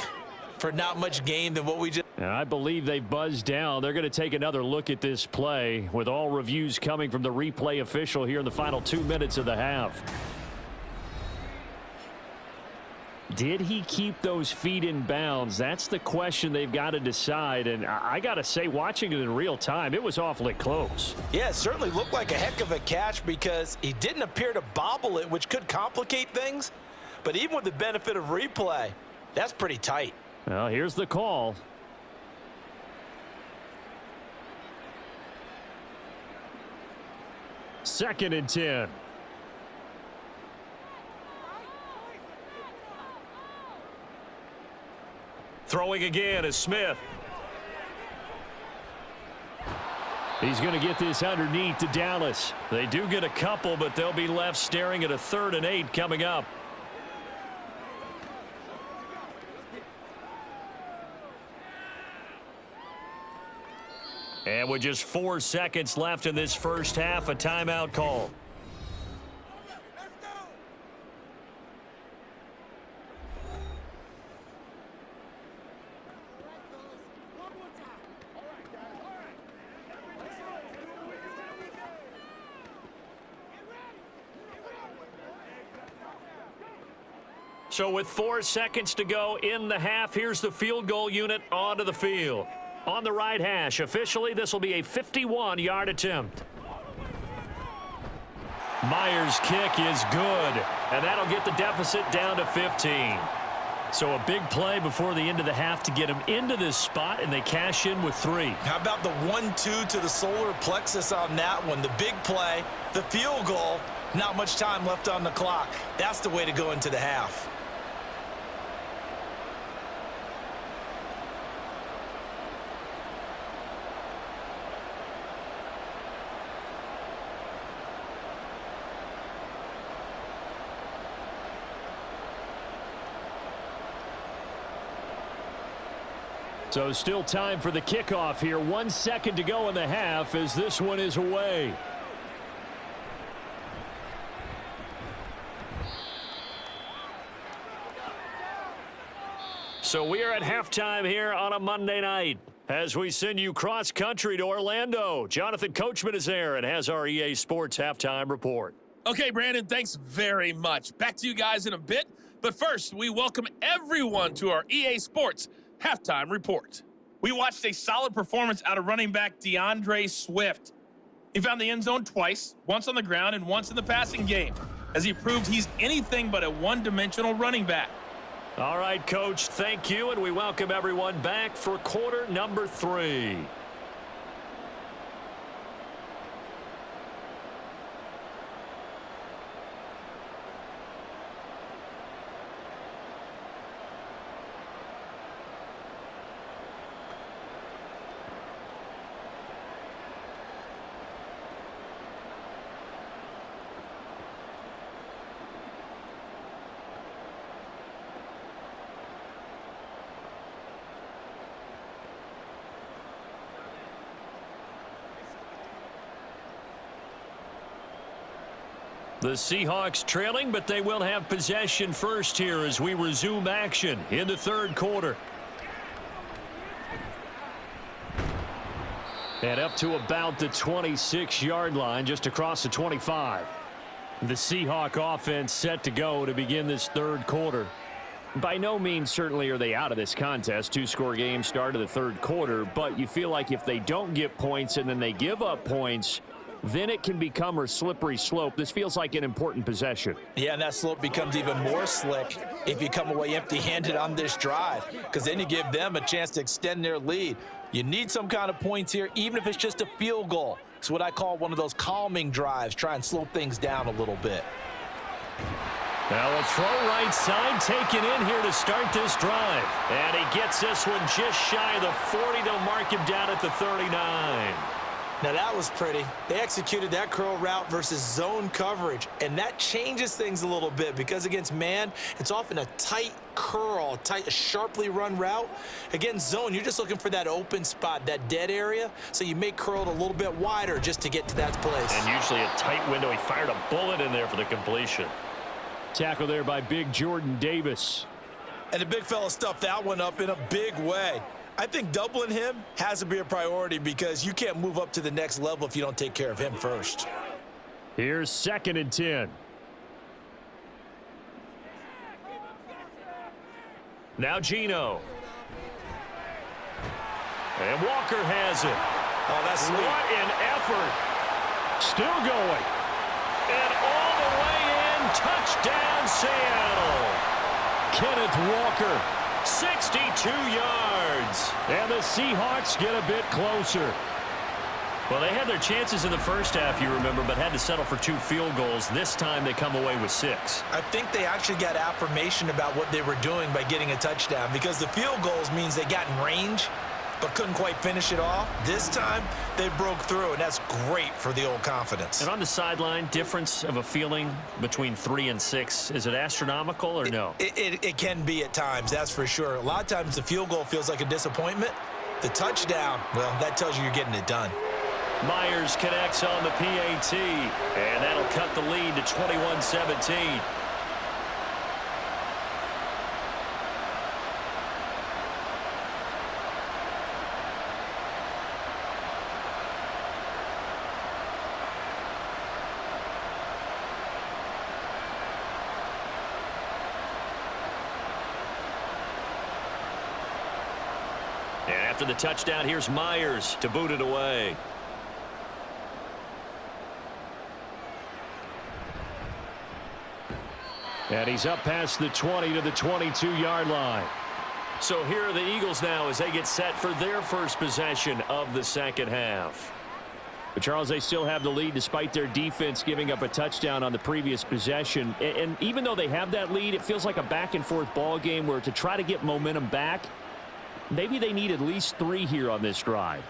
for not much gain than what we just... And I believe they've buzzed down. They're going to take another look at this play with all reviews coming from the replay official here in the final 2 minutes of the half. Did he keep those feet in bounds? That's the question they've got to decide. And I got to say, watching it in real time, it was awfully close. Yeah, it certainly looked like a heck of a catch because he didn't appear to bobble it, which could complicate things. But even with the benefit of replay, That's pretty tight. Well, here's the call. Second and 10. Throwing again is Smith. He's going to get this underneath to Dallas. They do get a couple, but they'll be left staring at a 3rd and 8 coming up. And with just 4 seconds left in this first half, a timeout call. So with 4 seconds to go in the half, here's the field goal unit onto the field. On the right hash, officially, this will be a 51-yard attempt. Myers' kick is good, and that'll get the deficit down to 15. So a big play before the end of the half to get them into this spot, and they cash in with 3. How about the 1-2 to the solar plexus on that one? The big play, the field goal, not much time left on the clock. That's the way to go into the half. So still time for the kickoff here. 1 second to go in the half as this one is away. So we are at halftime here on a Monday night as we send you cross-country to Orlando. Jonathan Coachman is there and has our EA Sports halftime report. Okay, Brandon, thanks very much. Back to you guys in a bit. But first, we welcome everyone to our EA Sports halftime report. We watched a solid performance out of running back DeAndre Swift. He found the end zone twice, once on the ground and once in the passing game, as he proved he's anything but a one-dimensional running back. All right, Coach, thank you, and we welcome everyone back for quarter number 3. The Seahawks trailing, but they will have possession first here as we resume action in the third quarter. And up to about the 26-yard line, just across the 25. The Seahawk offense set to go to begin this third quarter. By no means certainly are they out of this contest. 2-score game start of the third quarter, but you feel like if they don't get points and then they give up points, then it can become a slippery slope. This feels like an important possession. Yeah, and that slope becomes even more slick if you come away empty-handed on this drive, because then you give them a chance to extend their lead. You need some kind of points here, even if it's just a field goal. It's what I call one of those calming drives. Try and slow things down a little bit. Now a throw right side taken in here to start this drive. And he gets this one just shy of the 40. They'll mark him down at the 39. Now that was pretty. They executed that curl route versus zone coverage, and that changes things a little bit because against man, it's often a tight curl, a sharply run route. Against zone, you're just looking for that open spot, that dead area, so you may curl it a little bit wider just to get to that place. And usually a tight window. He fired a bullet in there for the completion. Tackle there by big Jordan Davis. And the big fella stuffed that one up in a big way. I think doubling him has to be a priority because you can't move up to the next level if you don't take care of him first. Here's 2nd and 10. Now Geno. And Walker has it. Oh, that's sweet. What an effort. Still going. And all the way in. Touchdown, Seattle. Kenneth Walker 62 yards. And the Seahawks get a bit closer. Well, they had their chances in the first half, you remember, but had to settle for 2 field goals. This time they come away with 6. I think they actually got affirmation about what they were doing by getting a touchdown, because the field goals means they got in range but couldn't quite finish it off. This time they broke through, and that's great for the old confidence. And on the sideline, difference of a feeling between 3 and 6, is it astronomical or no? It can be at times, that's for sure. A lot of times the field goal feels like a disappointment. The touchdown, well, that tells you you're getting it done. Myers connects on the PAT, and that'll cut the lead to 21-17. And after the touchdown, here's Myers to boot it away. And he's up past the 20 to the 22-yard line. So here are the Eagles now as they get set for their first possession of the second half. But Charles, they still have the lead despite their defense giving up a touchdown on the previous possession. And even though they have that lead, it feels like a back-and-forth ball game where to try to get momentum back, maybe they need at least 3 here on this drive.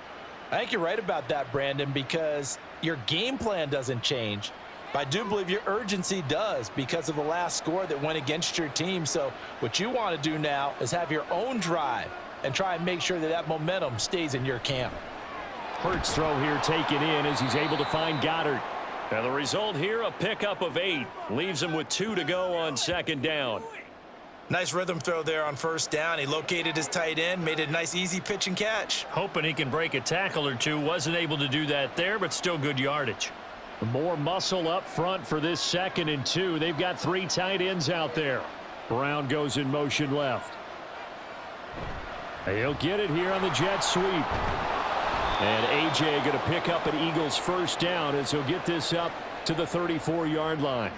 I think you're right about that, Brandon, because your game plan doesn't change. But I do believe your urgency does because of the last score that went against your team. So what you want to do now is have your own drive and try and make sure that that momentum stays in your camp. Hurts throw here taken in as he's able to find Goddard. And the result here, a pickup of 8. Leaves him with 2 to go on second down. Nice rhythm throw there on first down. He located his tight end, made it a nice easy pitch and catch. Hoping he can break a tackle or 2. Wasn't able to do that there, but still good yardage. More muscle up front for this 2nd and 2. They've got 3 tight ends out there. Brown goes in motion left. He'll get it here on the jet sweep. And A.J. going to pick up an Eagles first down as he'll get this up to the 34-yard line.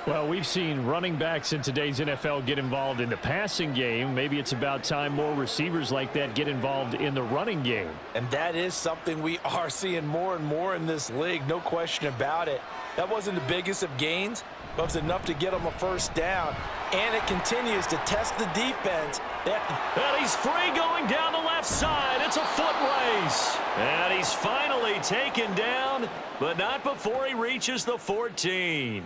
Well, we've seen running backs in today's NFL get involved in the passing game. Maybe it's about time more receivers like that get involved in the running game. And that is something we are seeing more and more in this league, no question about it. That wasn't the biggest of gains, but it was enough to get them a first down. And it continues to test the defense. And he's free going down the left side. It's a foot race. And he's finally taken down, but not before he reaches the 14.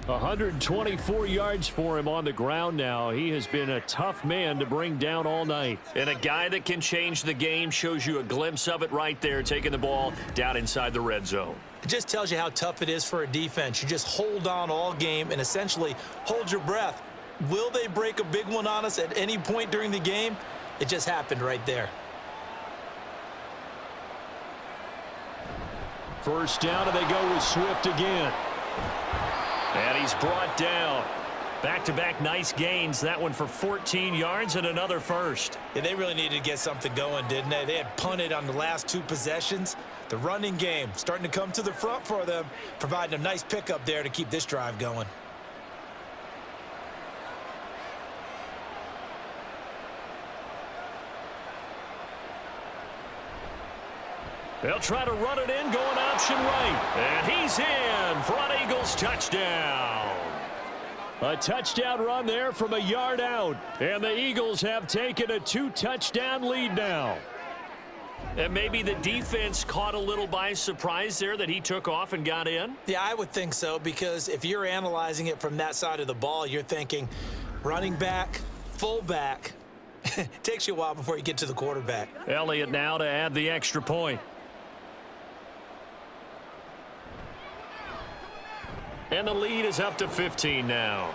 124 yards for him on the ground now. He has been a tough man to bring down all night. And a guy that can change the game, shows you a glimpse of it right there, taking the ball down inside the red zone. It just tells you how tough it is for a defense. You just hold on all game and essentially hold your breath. Will they break a big one on us at any point during the game? It just happened right there. First down, and they go with Swift again. And he's brought down. Back-to-back nice gains. That one for 14 yards and another first. Yeah, they really needed to get something going, didn't they? They had punted on the last 2 possessions. The running game starting to come to the front for them, providing a nice pickup there to keep this drive going. They'll try to run it in, going option right. And he's in for an Eagles touchdown. A touchdown run there from a yard out. And the Eagles have taken a 2-touchdown lead now. And maybe the defense caught a little by surprise there that he took off and got in. Yeah, I would think so, because if you're analyzing it from that side of the ball, you're thinking running back, fullback. It takes you a while before you get to the quarterback. Elliott now to add the extra point. And the lead is up to 15 now.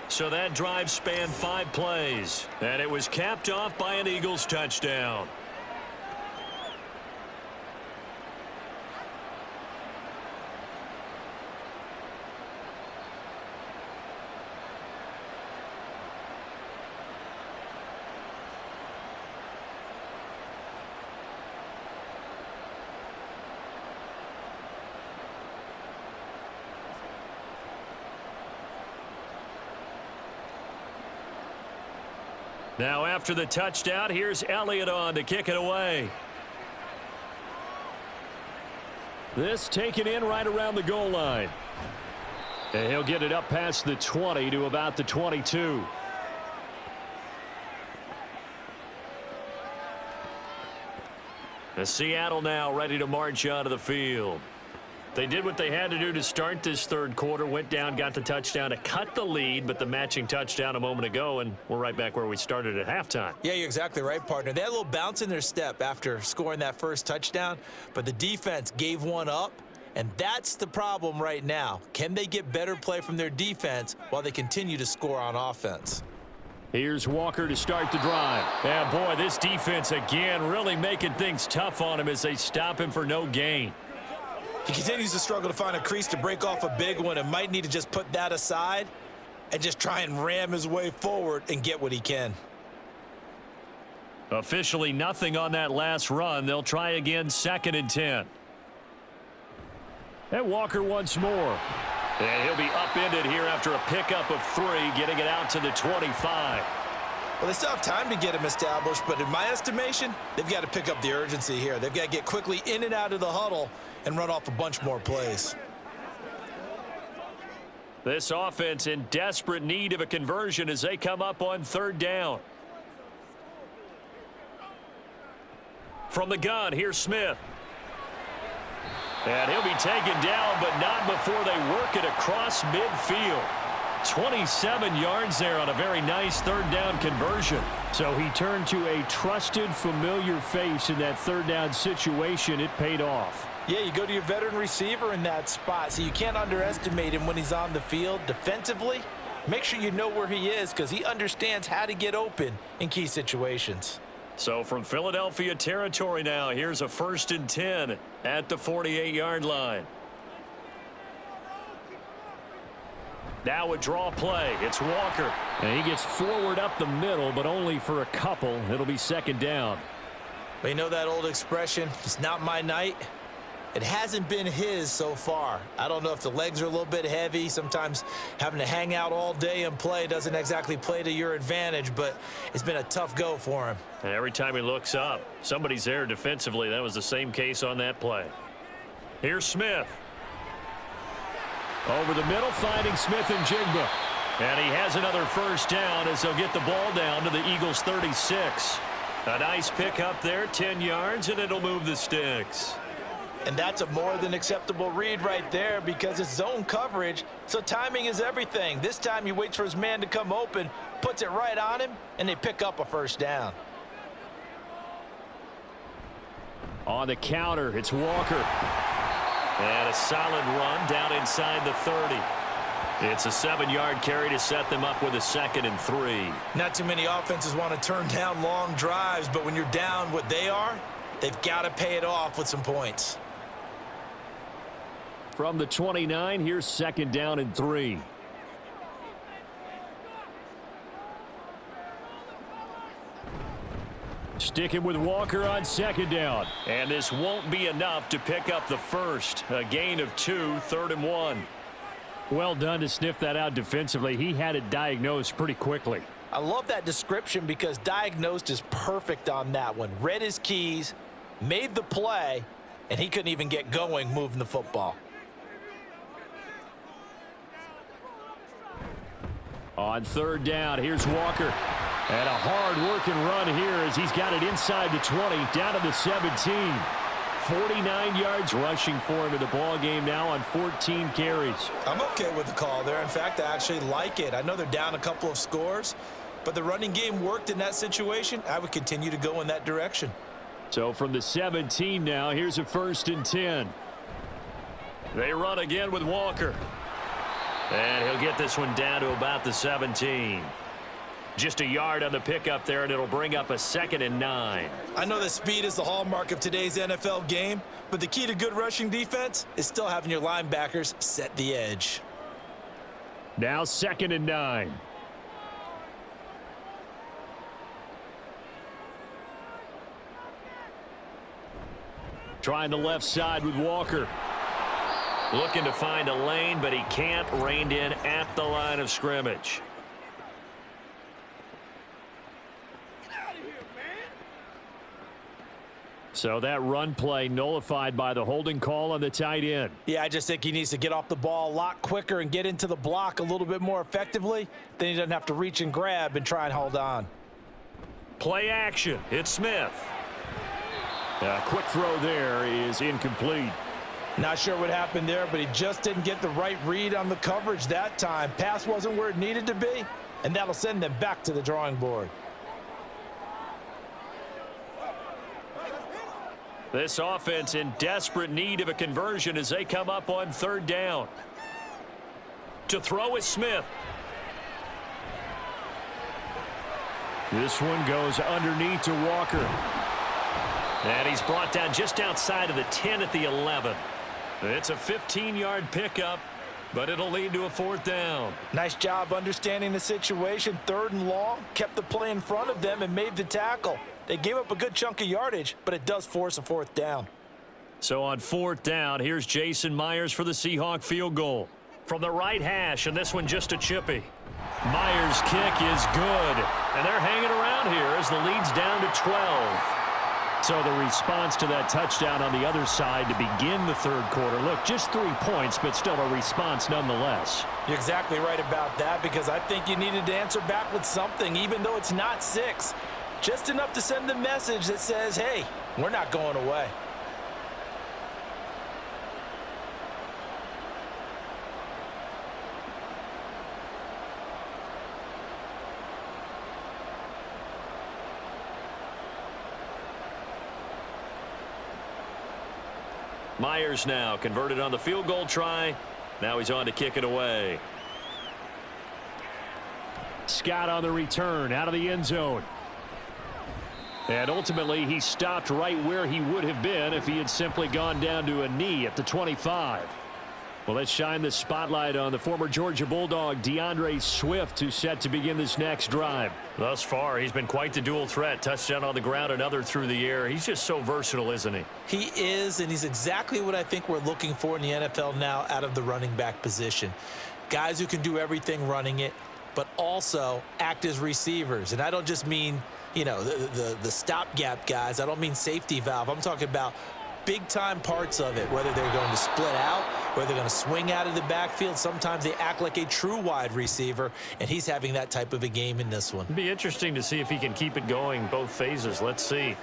So that drive spanned 5 plays. And it was capped off by an Eagles touchdown. Now after the touchdown, here's Elliott on to kick it away. This taken in right around the goal line. And he'll get it up past the 20 to about the 22. Seattle now ready to march onto the field. They did what they had to do to start this third quarter, went down, got the touchdown to cut the lead, but the matching touchdown a moment ago, and we're right back where we started at halftime. Yeah, you're exactly right, partner. They had a little bounce in their step after scoring that first touchdown, but the defense gave one up, and that's the problem right now. Can they get better play from their defense while they continue to score on offense? Here's Walker to start the drive. Yeah, boy, this defense again really making things tough on him as they stop him for no gain. He continues to struggle to find a crease to break off a big one and might need to just put that aside and just try and ram his way forward and get what he can. Officially nothing on that last run. They'll try again, 2nd and 10. And Walker once more. And he'll be upended here after a pickup of 3, getting it out to the 25. Well, they still have time to get him established, but in my estimation, they've got to pick up the urgency here. They've got to get quickly in and out of the huddle and run off a bunch more plays. This offense in desperate need of a conversion as they come up on 3rd down. From the gun, here's Smith. And he'll be taken down, but not before they work it across midfield. 27 yards there on a very nice 3rd down conversion. So he turned to a trusted, familiar face in that 3rd down situation. It paid off. Yeah, you go to your veteran receiver in that spot, so you can't underestimate him when he's on the field defensively. Make sure you know where he is because he understands how to get open in key situations. So from Philadelphia territory now, here's a 1st and 10 at the 48-yard line. Now a draw play. It's Walker. And he gets forward up the middle, but only for a couple. It'll be 2nd down. But you know that old expression, it's not my night? It hasn't been his so far. I don't know if the legs are a little bit heavy. Sometimes having to hang out all day and play doesn't exactly play to your advantage, but it's been a tough go for him. And every time he looks up, somebody's there defensively. That was the same case on that play. Here's Smith. Over the middle, finding Smith and Jigba. And he has another 1st down as they'll get the ball down to the Eagles' 36. A nice pick up there, 10 yards, and it'll move the sticks. And that's a more than acceptable read right there because it's zone coverage, so timing is everything. This time he waits for his man to come open, puts it right on him, and they pick up a 1st down. On the counter, it's Walker. And a solid run down inside the 30. It's a 7-yard carry to set them up with a 2nd and 3. Not too many offenses want to turn down long drives, but when you're down what they are, they've got to pay it off with some points. From the 29, here's 2nd down and 3. Sticking with Walker on 2nd down. And this won't be enough to pick up the first. A gain of 2, 3rd and 1. Well done to sniff that out defensively. He had it diagnosed pretty quickly. I love that description because diagnosed is perfect on that one. Read his keys, made the play, and he couldn't even get going moving the football. On 3rd down, here's Walker. And a hard-working run here as he's got it inside the 20, down to the 17. 49 yards rushing for him in the ball game now on 14 carries. I'm okay with the call there. In fact, I actually like it. I know they're down a couple of scores, but the running game worked in that situation. I would continue to go in that direction. So from the 17 now, here's a 1st and 10. They run again with Walker. And he'll get this one down to about the 17. Just a yard on the pickup there, and it'll bring up a 2nd and 9. I know that speed is the hallmark of today's NFL game, but the key to good rushing defense is still having your linebackers set the edge. Now 2nd and 9. Trying the left side with Walker. Looking to find a lane, but he can't. Reined in at the line of scrimmage. So that run play nullified by the holding call on the tight end. Yeah, I just think he needs to get off the ball a lot quicker and get into the block a little bit more effectively. Then he doesn't have to reach and grab and try and hold on. Play action. It's Smith. A quick throw there is incomplete. Not sure what happened there, but he just didn't get the right read on the coverage that time. Pass wasn't where it needed to be, and that'll send them back to the drawing board. This offense in desperate need of a conversion as they come up on 3rd down. To throw is Smith. This one goes underneath to Walker. And he's brought down just outside of the 10 at the 11. It's a 15-yard pickup, but it'll lead to a 4th down. Nice job understanding the situation. 3rd and long, kept the play in front of them and made the tackle. They gave up a good chunk of yardage, but it does force a 4th down. So on 4th down, here's Jason Myers for the Seahawk field goal. From the right hash, and this one just a chippy. Myers' kick is good, and they're hanging around here as the lead's down to 12. So the response to that touchdown on the other side to begin the 3rd quarter. Look, just 3 points, but still a response nonetheless. You're exactly right about that, because I think you needed to answer back with something, even though it's not 6. Just enough to send the message that says, hey, we're not going away. Myers now converted on the field goal try. Now he's on to kick it away. Scott on the return out of the end zone. And ultimately, he stopped right where he would have been if he had simply gone down to a knee at the 25. Well, let's shine the spotlight on the former Georgia Bulldog, DeAndre Swift, who's set to begin this next drive. Thus far, he's been quite the dual threat. Touchdown on the ground, another through the air. He's just so versatile, isn't he? He is, and he's exactly what I think we're looking for in the NFL now out of the running back position. Guys who can do everything running it, but also act as receivers. And I don't just mean, you know, the stopgap guys. I don't mean safety valve. I'm talking about big-time parts of it, whether they're going to split out, whether they're going to swing out of the backfield. Sometimes they act like a true wide receiver, and he's having that type of a game in this one. It'd be interesting to see if he can keep it going both phases. Let's see.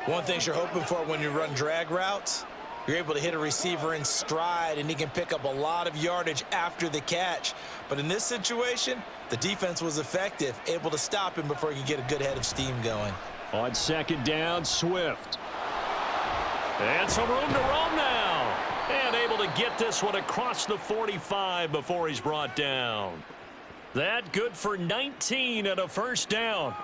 One thing you're hoping for when you run drag routes, you're able to hit a receiver in stride, and he can pick up a lot of yardage after the catch. But in this situation, the defense was effective, able to stop him before he could get a good head of steam going. On 2nd down, Swift. And some room to roam now. And able to get this one across the 45 before he's brought down. That good for 19 and a 1st down.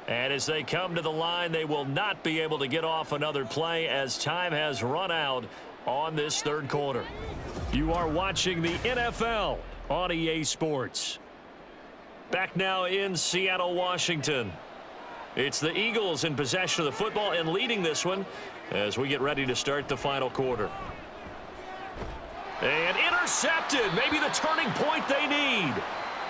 And as they come to the line, they will not be able to get off another play as time has run out on this 3rd quarter. You are watching the NFL on EA Sports. Back now in Seattle, Washington. It's the Eagles in possession of the football and leading this one as we get ready to start the final quarter. And intercepted. Maybe the turning point they need.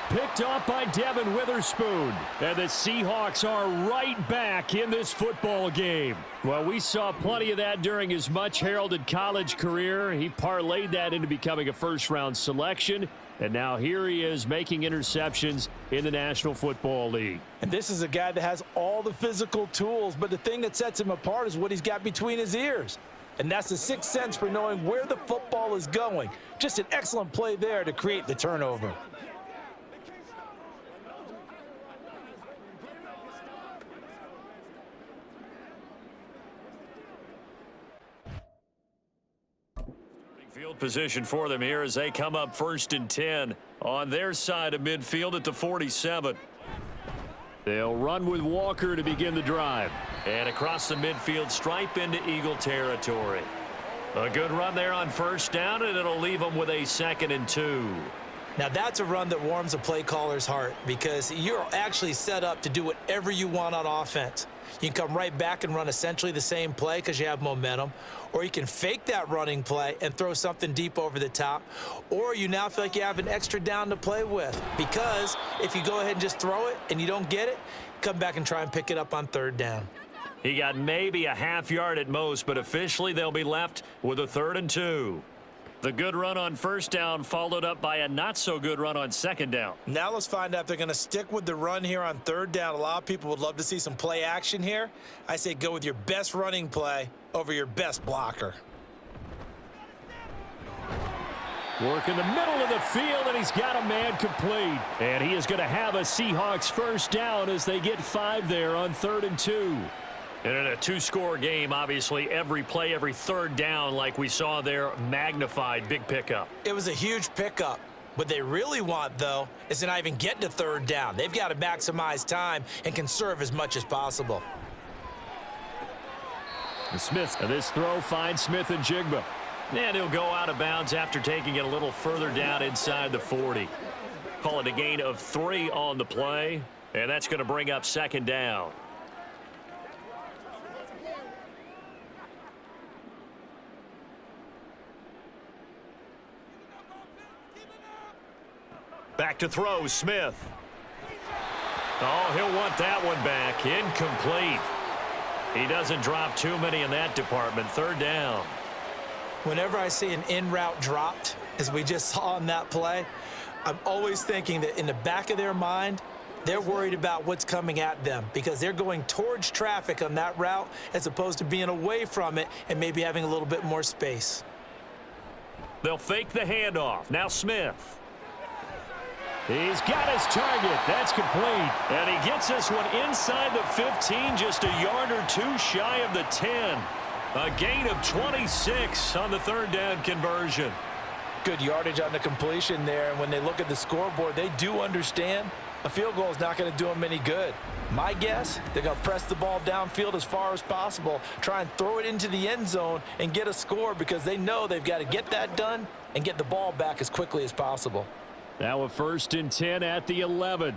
Picked off by Devin Witherspoon. And the Seahawks are right back in this football game. Well, we saw plenty of that during his much-heralded college career. He parlayed that into becoming a first-round selection. And now here he is making interceptions in the National Football League. And this is a guy that has all the physical tools, but the thing that sets him apart is what he's got between his ears. And that's the sixth sense for knowing where the football is going. Just an excellent play there to create the turnover. Field position for them here as they come up 1st and 10 on their side of midfield at the 47. They'll run with Walker to begin the drive. And across the midfield stripe into Eagle territory. A good run there on 1st down, and it'll leave them with a 2nd and 2. Now that's a run that warms a play caller's heart because you're actually set up to do whatever you want on offense. You can come right back and run essentially the same play because you have momentum, or you can fake that running play and throw something deep over the top, or you now feel like you have an extra down to play with, because if you go ahead and just throw it and you don't get it, come back and try and pick it up on third down. He got maybe a half yard at most, but officially they'll be left with a 3rd and 2. The good run on first down followed up by a not-so-good run on second down. Now let's find out if they're going to stick with the run here on third down. A lot of people would love to see some play action here. I say go with your best running play over your best blocker. Work in the middle of the field, and he's got a man complete. And he is going to have a Seahawks first down as they get 5 there on 3rd and 2. And in a 2-score game, obviously, every play, every third down, like we saw there, magnified, big pickup. It was a huge pickup. What they really want, though, is to not even get to third down. They've got to maximize time and conserve as much as possible. And Smith, and this throw finds Smith and Jigba. And he'll go out of bounds after taking it a little further down inside the 40. Call it a gain of 3 on the play, and that's going to bring up second down. Back to throw, Smith. Oh, he'll want that one back. Incomplete. He doesn't drop too many in that department. 3rd down. Whenever I see an in route dropped, as we just saw on that play, I'm always thinking that in the back of their mind, they're worried about what's coming at them because they're going towards traffic on that route as opposed to being away from it and maybe having a little bit more space. They'll fake the handoff. Now Smith. He's got his target. That's complete. And he gets this one inside the 15, just a yard or 2 shy of the 10. A gain of 26 on the 3rd down conversion. Good yardage on the completion there, and when they look at the scoreboard, they do understand a field goal is not going to do them any good. My guess, they're going to press the ball downfield as far as possible, try and throw it into the end zone and get a score because they know they've got to get that done and get the ball back as quickly as possible. Now a 1st and 10 at the 11.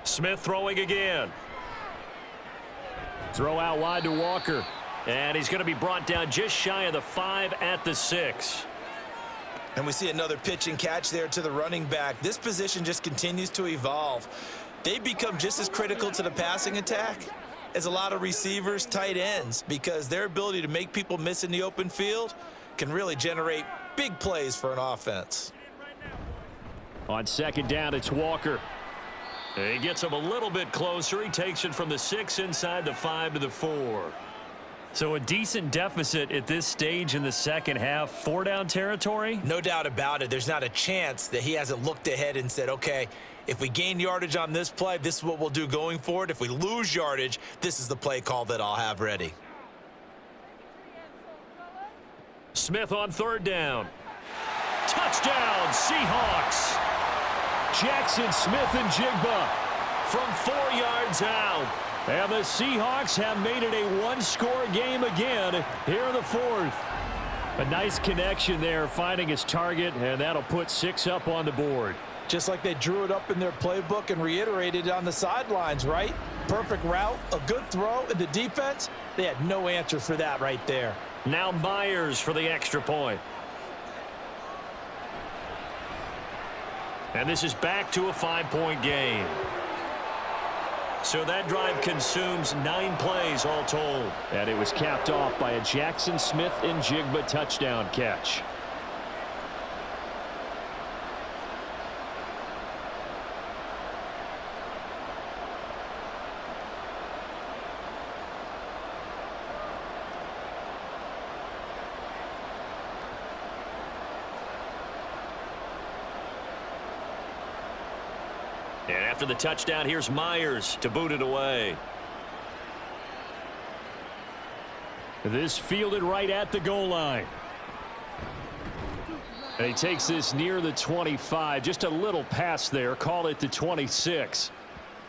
Smith throwing again. Throw out wide to Walker. And he's going to be brought down just shy of the 5 at the 6. And we see another pitch and catch there to the running back. This position just continues to evolve. They become just as critical to the passing attack as a lot of receivers, tight ends, because their ability to make people miss in the open field can really generate big plays for an offense. On 2nd down, it's Walker. He gets him a little bit closer. He takes it from the 6 inside the 5 to the 4. So a decent deficit at this stage in the second half. 4-down territory? No doubt about it. There's not a chance that he hasn't looked ahead and said, okay, if we gain yardage on this play, this is what we'll do going forward. If we lose yardage, this is the play call that I'll have ready. Smith on 3rd down. Touchdown, Seahawks. Jackson, Smith, and Jigba From 4 yards out. And the Seahawks have made it a 1-score game again here in the 4th. A nice connection there, finding his target, and that'll put 6 up on the board. Just like they drew it up in their playbook and reiterated it on the sidelines, right? Perfect route, a good throw, and the defense, they had no answer for that right there. Now Myers for the extra point. And this is back to a 5-point game. So that drive consumes 9 plays all told. And it was capped off by a Jackson, Smith, and Jigba touchdown catch. And after the touchdown, here's Myers to boot it away. This fielded right at the goal line. And he takes this near the 25. Just a little pass there. Call it the 26.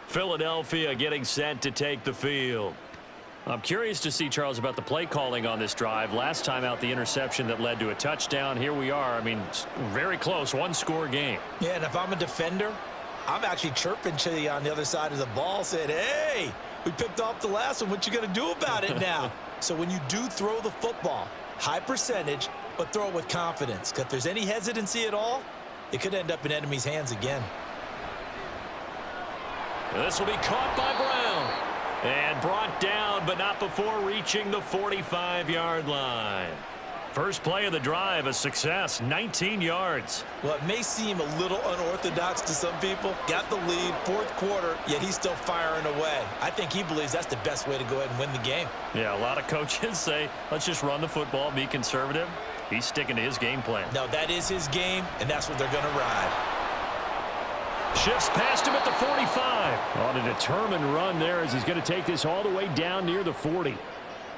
Philadelphia getting set to take the field. I'm curious to see, Charles, about the play calling on this drive. Last time out, the interception that led to a touchdown. Here we are. I mean, very close, 1-score game. Yeah, and if I'm a defender, I'm actually chirping to you on the other side of the ball, saying, hey, we picked off the last one. What you going to do about it now? So when you do throw the football, high percentage, but throw it with confidence. Because if there's any hesitancy at all, it could end up in enemy's hands again. This will be caught by Brown. And brought down, but not before reaching the 45-yard line. First play of the drive, a success, 19 yards. Well, it may seem a little unorthodox to some people. Got the lead, fourth quarter, yet he's still firing away. I think he believes that's the best way to go ahead and win the game. Yeah, a lot of coaches say, let's just run the football, be conservative. He's sticking to his game plan. No, that is his game, and that's what they're going to ride. Shifts past him at the 45. On a determined run there as he's going to take this all the way down near the 40.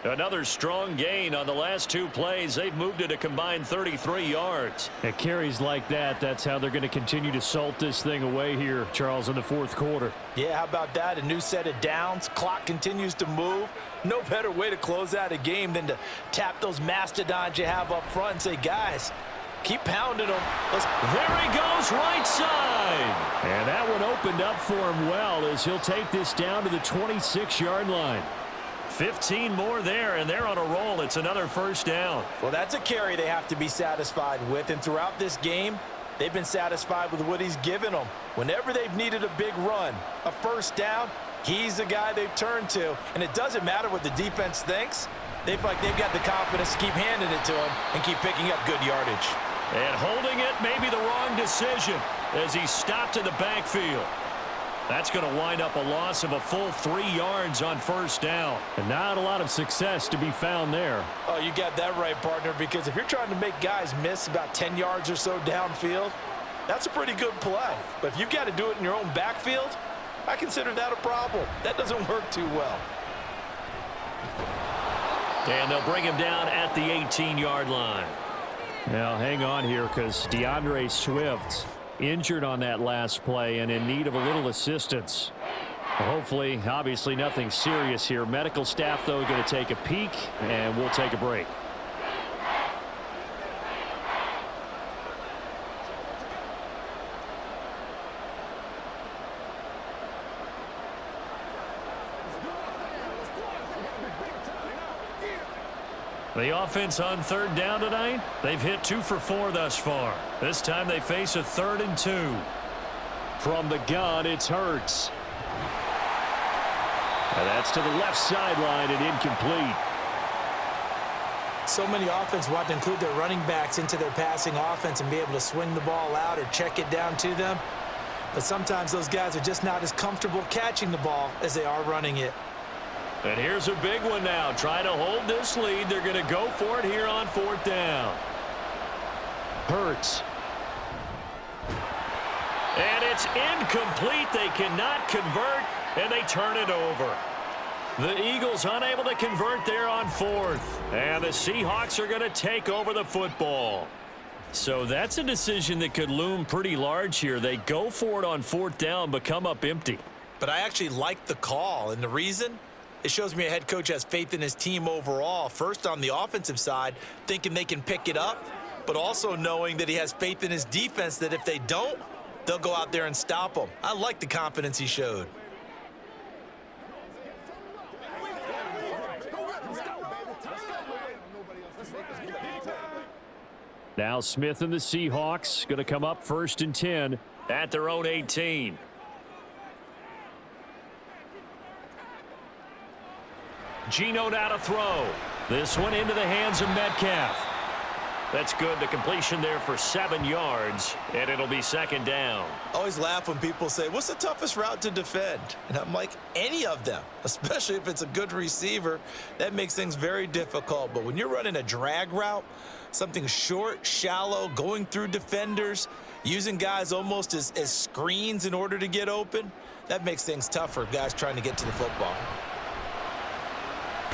Another strong gain on the last two plays. They've moved it a combined 33 yards. At carries like that, that's how they're going to continue to salt this thing away here, Charles, in the fourth quarter. Yeah, how about that? A new set of downs. Clock continues to move. No better way to close out a game than to tap those mastodons you have up front and say, guys, keep pounding them. There he goes, right side. And that one opened up for him well as he'll take this down to the 26-yard line. 15 more there, and they're on a roll. It's another first down. Well, that's a carry they have to be satisfied with. And throughout this game, they've been satisfied with what he's given them. Whenever they've needed a big run, a first down, he's the guy they've turned to. And it doesn't matter what the defense thinks. They've got the confidence to keep handing it to him and keep picking up good yardage. And holding it may be the wrong decision as he stopped in the backfield. That's going to wind up a loss of a full 3 yards on first down. And not a lot of success to be found there. Oh, you got that right, partner, because if you're trying to make guys miss about 10 yards or so downfield, that's a pretty good play. But if you've got to do it in your own backfield, I consider that a problem. That doesn't work too well. And they'll bring him down at the 18-yard line. Now, hang on here because DeAndre Swift injured on that last play and in need of a little assistance. Hopefully, obviously nothing serious here. Medical staff, though, going to take a peek, and we'll take a break. The offense on third down tonight, they've hit 2 for 4 thus far. This time they face a 3rd and 2. From the gun, it's Hurts. And that's to the left sideline and incomplete. So many offense want to include their running backs into their passing offense and be able to swing the ball out or check it down to them. But sometimes those guys are just not as comfortable catching the ball as they are running it. And here's a big one now. Trying to hold this lead. They're going to go for it here on 4th down. Hurts. And it's incomplete. They cannot convert, and they turn it over. The Eagles unable to convert there on 4th. And the Seahawks are going to take over the football. So that's a decision that could loom pretty large here. They go for it on 4th down, but come up empty. But I actually like the call, and the reason? It shows me a head coach has faith in his team overall. First, on the offensive side, thinking they can pick it up, but also knowing that he has faith in his defense that if they don't, they'll go out there and stop them. I like the confidence he showed. Now Smith and the Seahawks going to come up 1st and 10 at their own 18. Geno now to throw. This one into the hands of Metcalf. That's good. The completion there for 7 yards, and it'll be 2nd down. I always laugh when people say, what's the toughest route to defend? And I'm like, any of them, especially if it's a good receiver. That makes things very difficult. But when you're running a drag route, something short, shallow, going through defenders, using guys almost as screens in order to get open, that makes things tougher, guys trying to get to the football.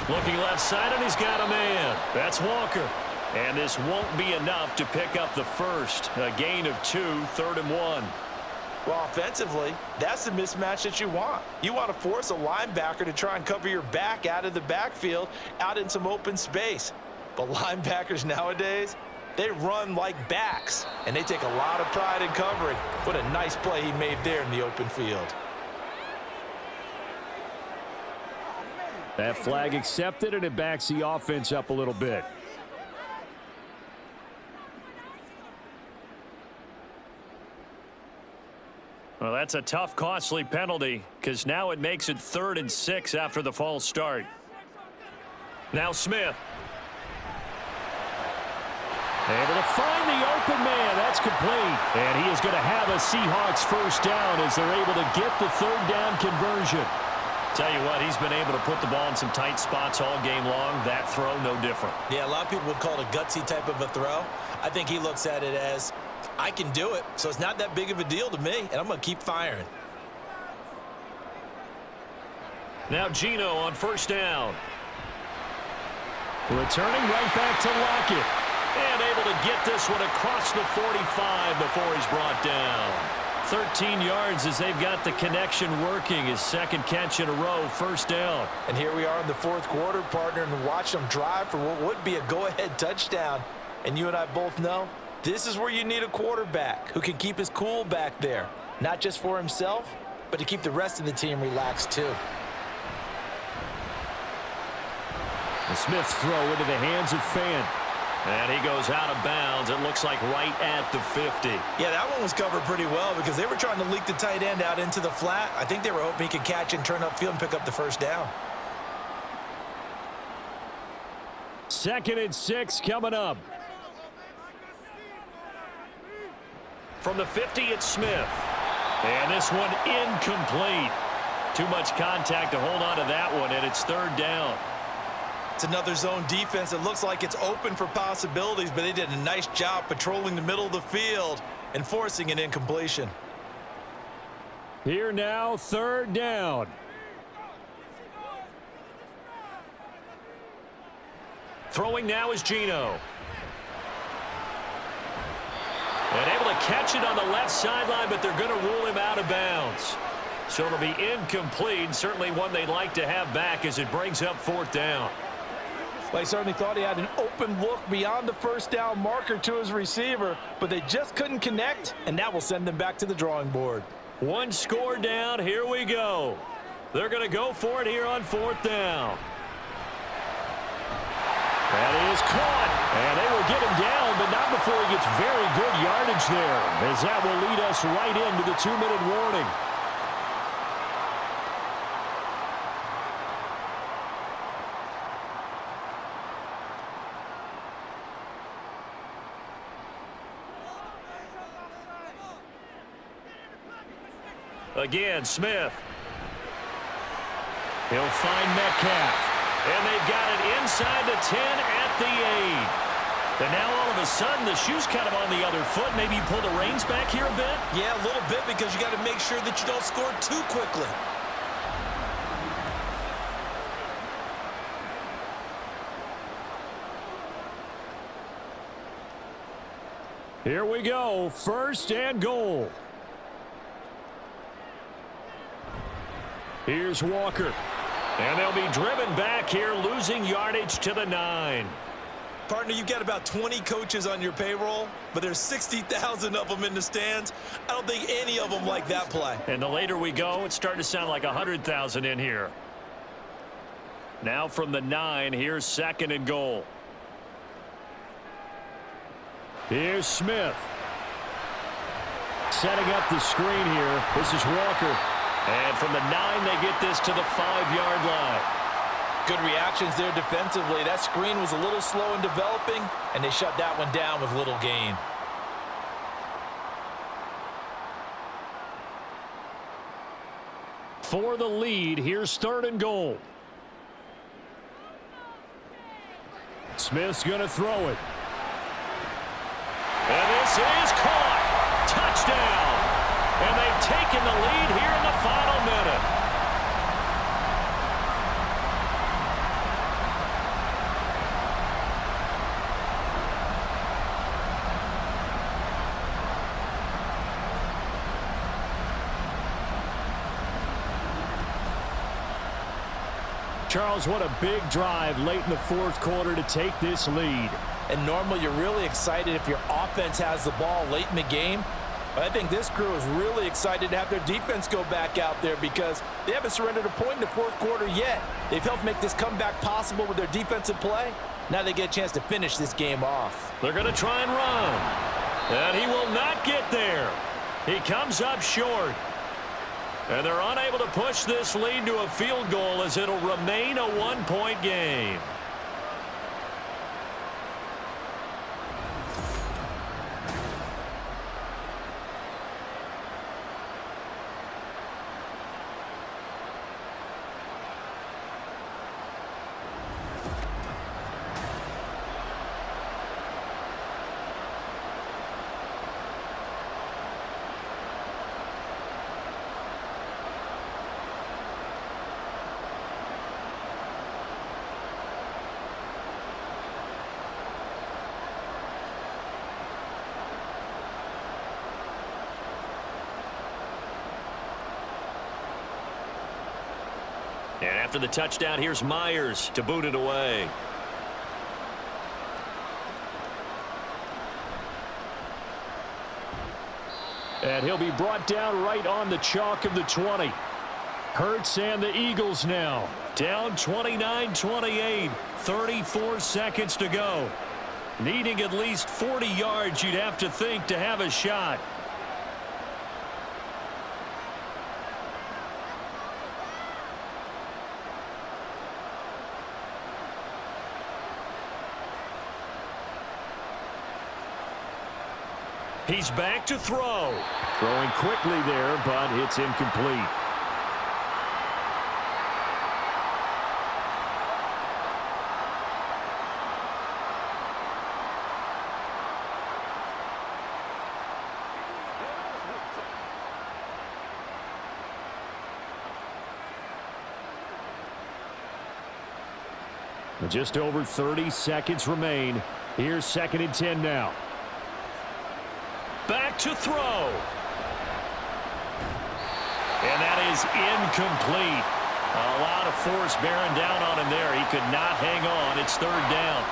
Looking left side, and he's got a man. That's Walker. And this won't be enough to pick up the first. A gain of 2, 3rd and 1. Well, offensively, that's the mismatch that you want. You want to force a linebacker to try and cover your back out of the backfield, out in some open space. But linebackers nowadays, They run like backs, and they take a lot of pride in covering. What a nice play he made there in the open field. That flag accepted, and it backs the offense up a little bit. Well, that's a tough, costly penalty because now it makes it 3rd and 6 after the false start. Now Smith. Able to find the open man. That's complete. And he is going to have a Seahawks first down as they're able to get the 3rd down conversion. Tell you what, he's been able to put the ball in some tight spots all game long. That throw, no different. Yeah, a lot of people would call it a gutsy type of a throw. I think he looks at it as, I can do it, so it's not that big of a deal to me, and I'm going to keep firing. Now Geno on first down. Returning right back to Lockett. And able to get this one across the 45 before he's brought down. 13 yards as they've got the connection working. His 2nd catch in a row, first down. And here we are in the 4th quarter, partner, and watch them drive for what would be a go-ahead touchdown. And you and I both know this is where you need a quarterback who can keep his cool back there. Not just for himself, but to keep the rest of the team relaxed too. The Smith's throw into the hands of Fan. And he goes out of bounds. It looks like right at the 50. Yeah, that one was covered pretty well because they were trying to leak the tight end out into the flat. I think they were hoping he could catch and turn upfield and pick up the first down. 2nd and 6 coming up. From the 50, it's Smith. And this one incomplete. Too much contact to hold on to that one, and it's 3rd down. It's another zone defense. It looks like it's open for possibilities, but they did a nice job patrolling the middle of the field and forcing an incompletion. Here now, 3rd down. Throwing now is Geno. And able to catch it on the left sideline, but they're going to rule him out of bounds. So it'll be incomplete, certainly one they'd like to have back as it brings up 4th down. Well, he certainly thought he had an open look beyond the first down marker to his receiver, but they just couldn't connect, and that will send them back to the drawing board. 1 score down. Here we go. They're going to go for it here on 4th down. That is caught. And they will get him down, but not before he gets very good yardage there, as that will lead us right into the 2-minute warning. Again, Smith. He'll find Metcalf. And they've got it inside the 10 at the 8. And now all of a sudden the shoe's kind of on the other foot. Maybe you pull the reins back here a bit? Yeah, a little bit because you got to make sure that you don't score too quickly. Here we go. 1st and goal. Here's Walker. And they'll be driven back here, losing yardage to the 9. Partner, you've got about 20 coaches on your payroll, but there's 60,000 of them in the stands. I don't think any of them like that play. And the later we go, it's starting to sound like 100,000 in here. Now from the 9, here's 2nd and goal. Here's Smith. Setting up the screen here. This is Walker. And from the 9, they get this to the 5-yard line. Good reactions there defensively. That screen was a little slow in developing, and they shut that one down with little gain. For the lead, here's 3rd and goal. Smith's going to throw it. And this is caught. Touchdown. And they've taken the lead here in the final minute. Charles, what a big drive late in the 4th quarter to take this lead. And normally you're really excited if your offense has the ball late in the game. But I think this crew is really excited to have their defense go back out there because they haven't surrendered a point in the fourth quarter yet. They've helped make this comeback possible with their defensive play. Now they get a chance to finish this game off. They're going to try and run. And he will not get there. He comes up short. And they're unable to push this lead to a field goal as it'll remain a one-point game. And after the touchdown, here's Myers to boot it away. And he'll be brought down right on the chalk of the 20. Hurts and the Eagles now. Down 29-28. 34 seconds to go. Needing at least 40 yards, you'd have to think, to have a shot. He's back to throw. Throwing quickly there, but it's incomplete. Just over 30 seconds remain. Here's 2nd and 10 now. Back to throw. And that is incomplete. A lot of force bearing down on him there. He could not hang on. It's 3rd down.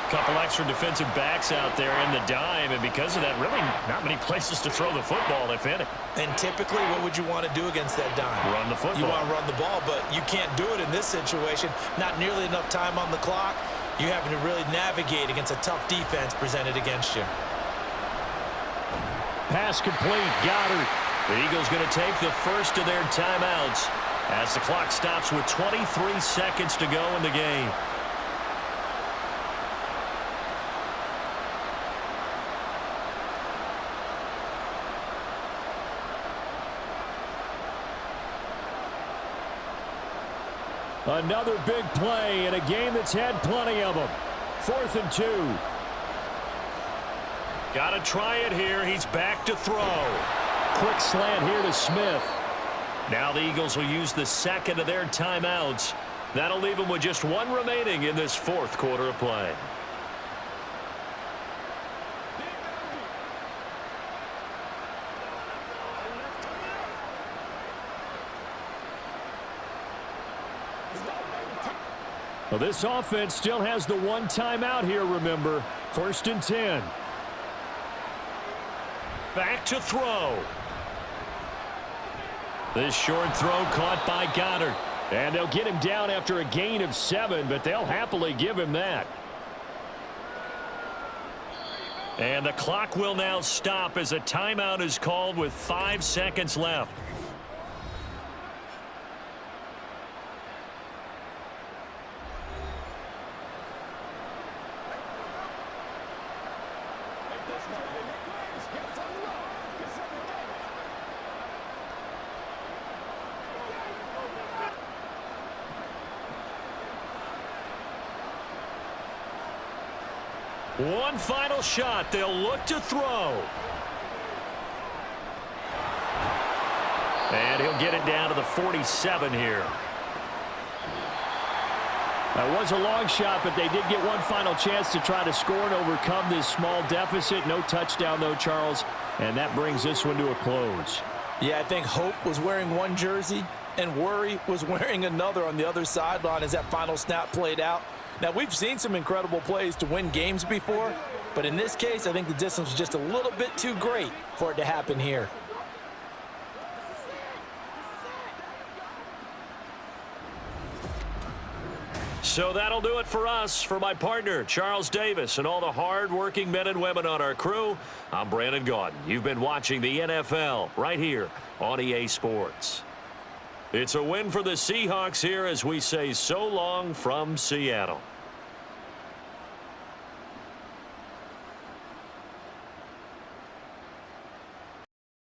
A couple extra defensive backs out there in the dime, and because of that, really not many places to throw the football, if any. And typically, what would you want to do against that dime? Run the football. You want to run the ball, but you can't do it in this situation. Not nearly enough time on the clock. You're having to really navigate against a tough defense presented against you. Pass complete. Goddard. The Eagles going to take the first of their timeouts as the clock stops with 23 seconds to go in the game. Another big play in a game that's had plenty of them. 4th and 2. Got to try it here. He's back to throw. Quick slant here to Smith. Now the Eagles will use the second of their timeouts. That'll leave them with just one remaining in this 4th quarter of play. Well, this offense still has the one timeout here, remember. 1st and 10. Back to throw. This short throw caught by Goddard. And they'll get him down after a gain of 7, but they'll happily give him that. And the clock will now stop as a timeout is called with 5 seconds left. One final shot. They'll look to throw. And he'll get it down to the 47 here. That was a long shot, but they did get one final chance to try to score and overcome this small deficit. No touchdown, though, Charles. And that brings this one to a close. Yeah, I think hope was wearing one jersey and worry was wearing another on the other sideline as that final snap played out. Now, we've seen some incredible plays to win games before, but in this case, I think the distance was just a little bit too great for it to happen here. So that'll do it for us. For my partner, Charles Davis, and all the hard-working men and women on our crew, I'm Brandon Gaudin. You've been watching the NFL right here on EA Sports. It's a win for the Seahawks here as we say so long from Seattle.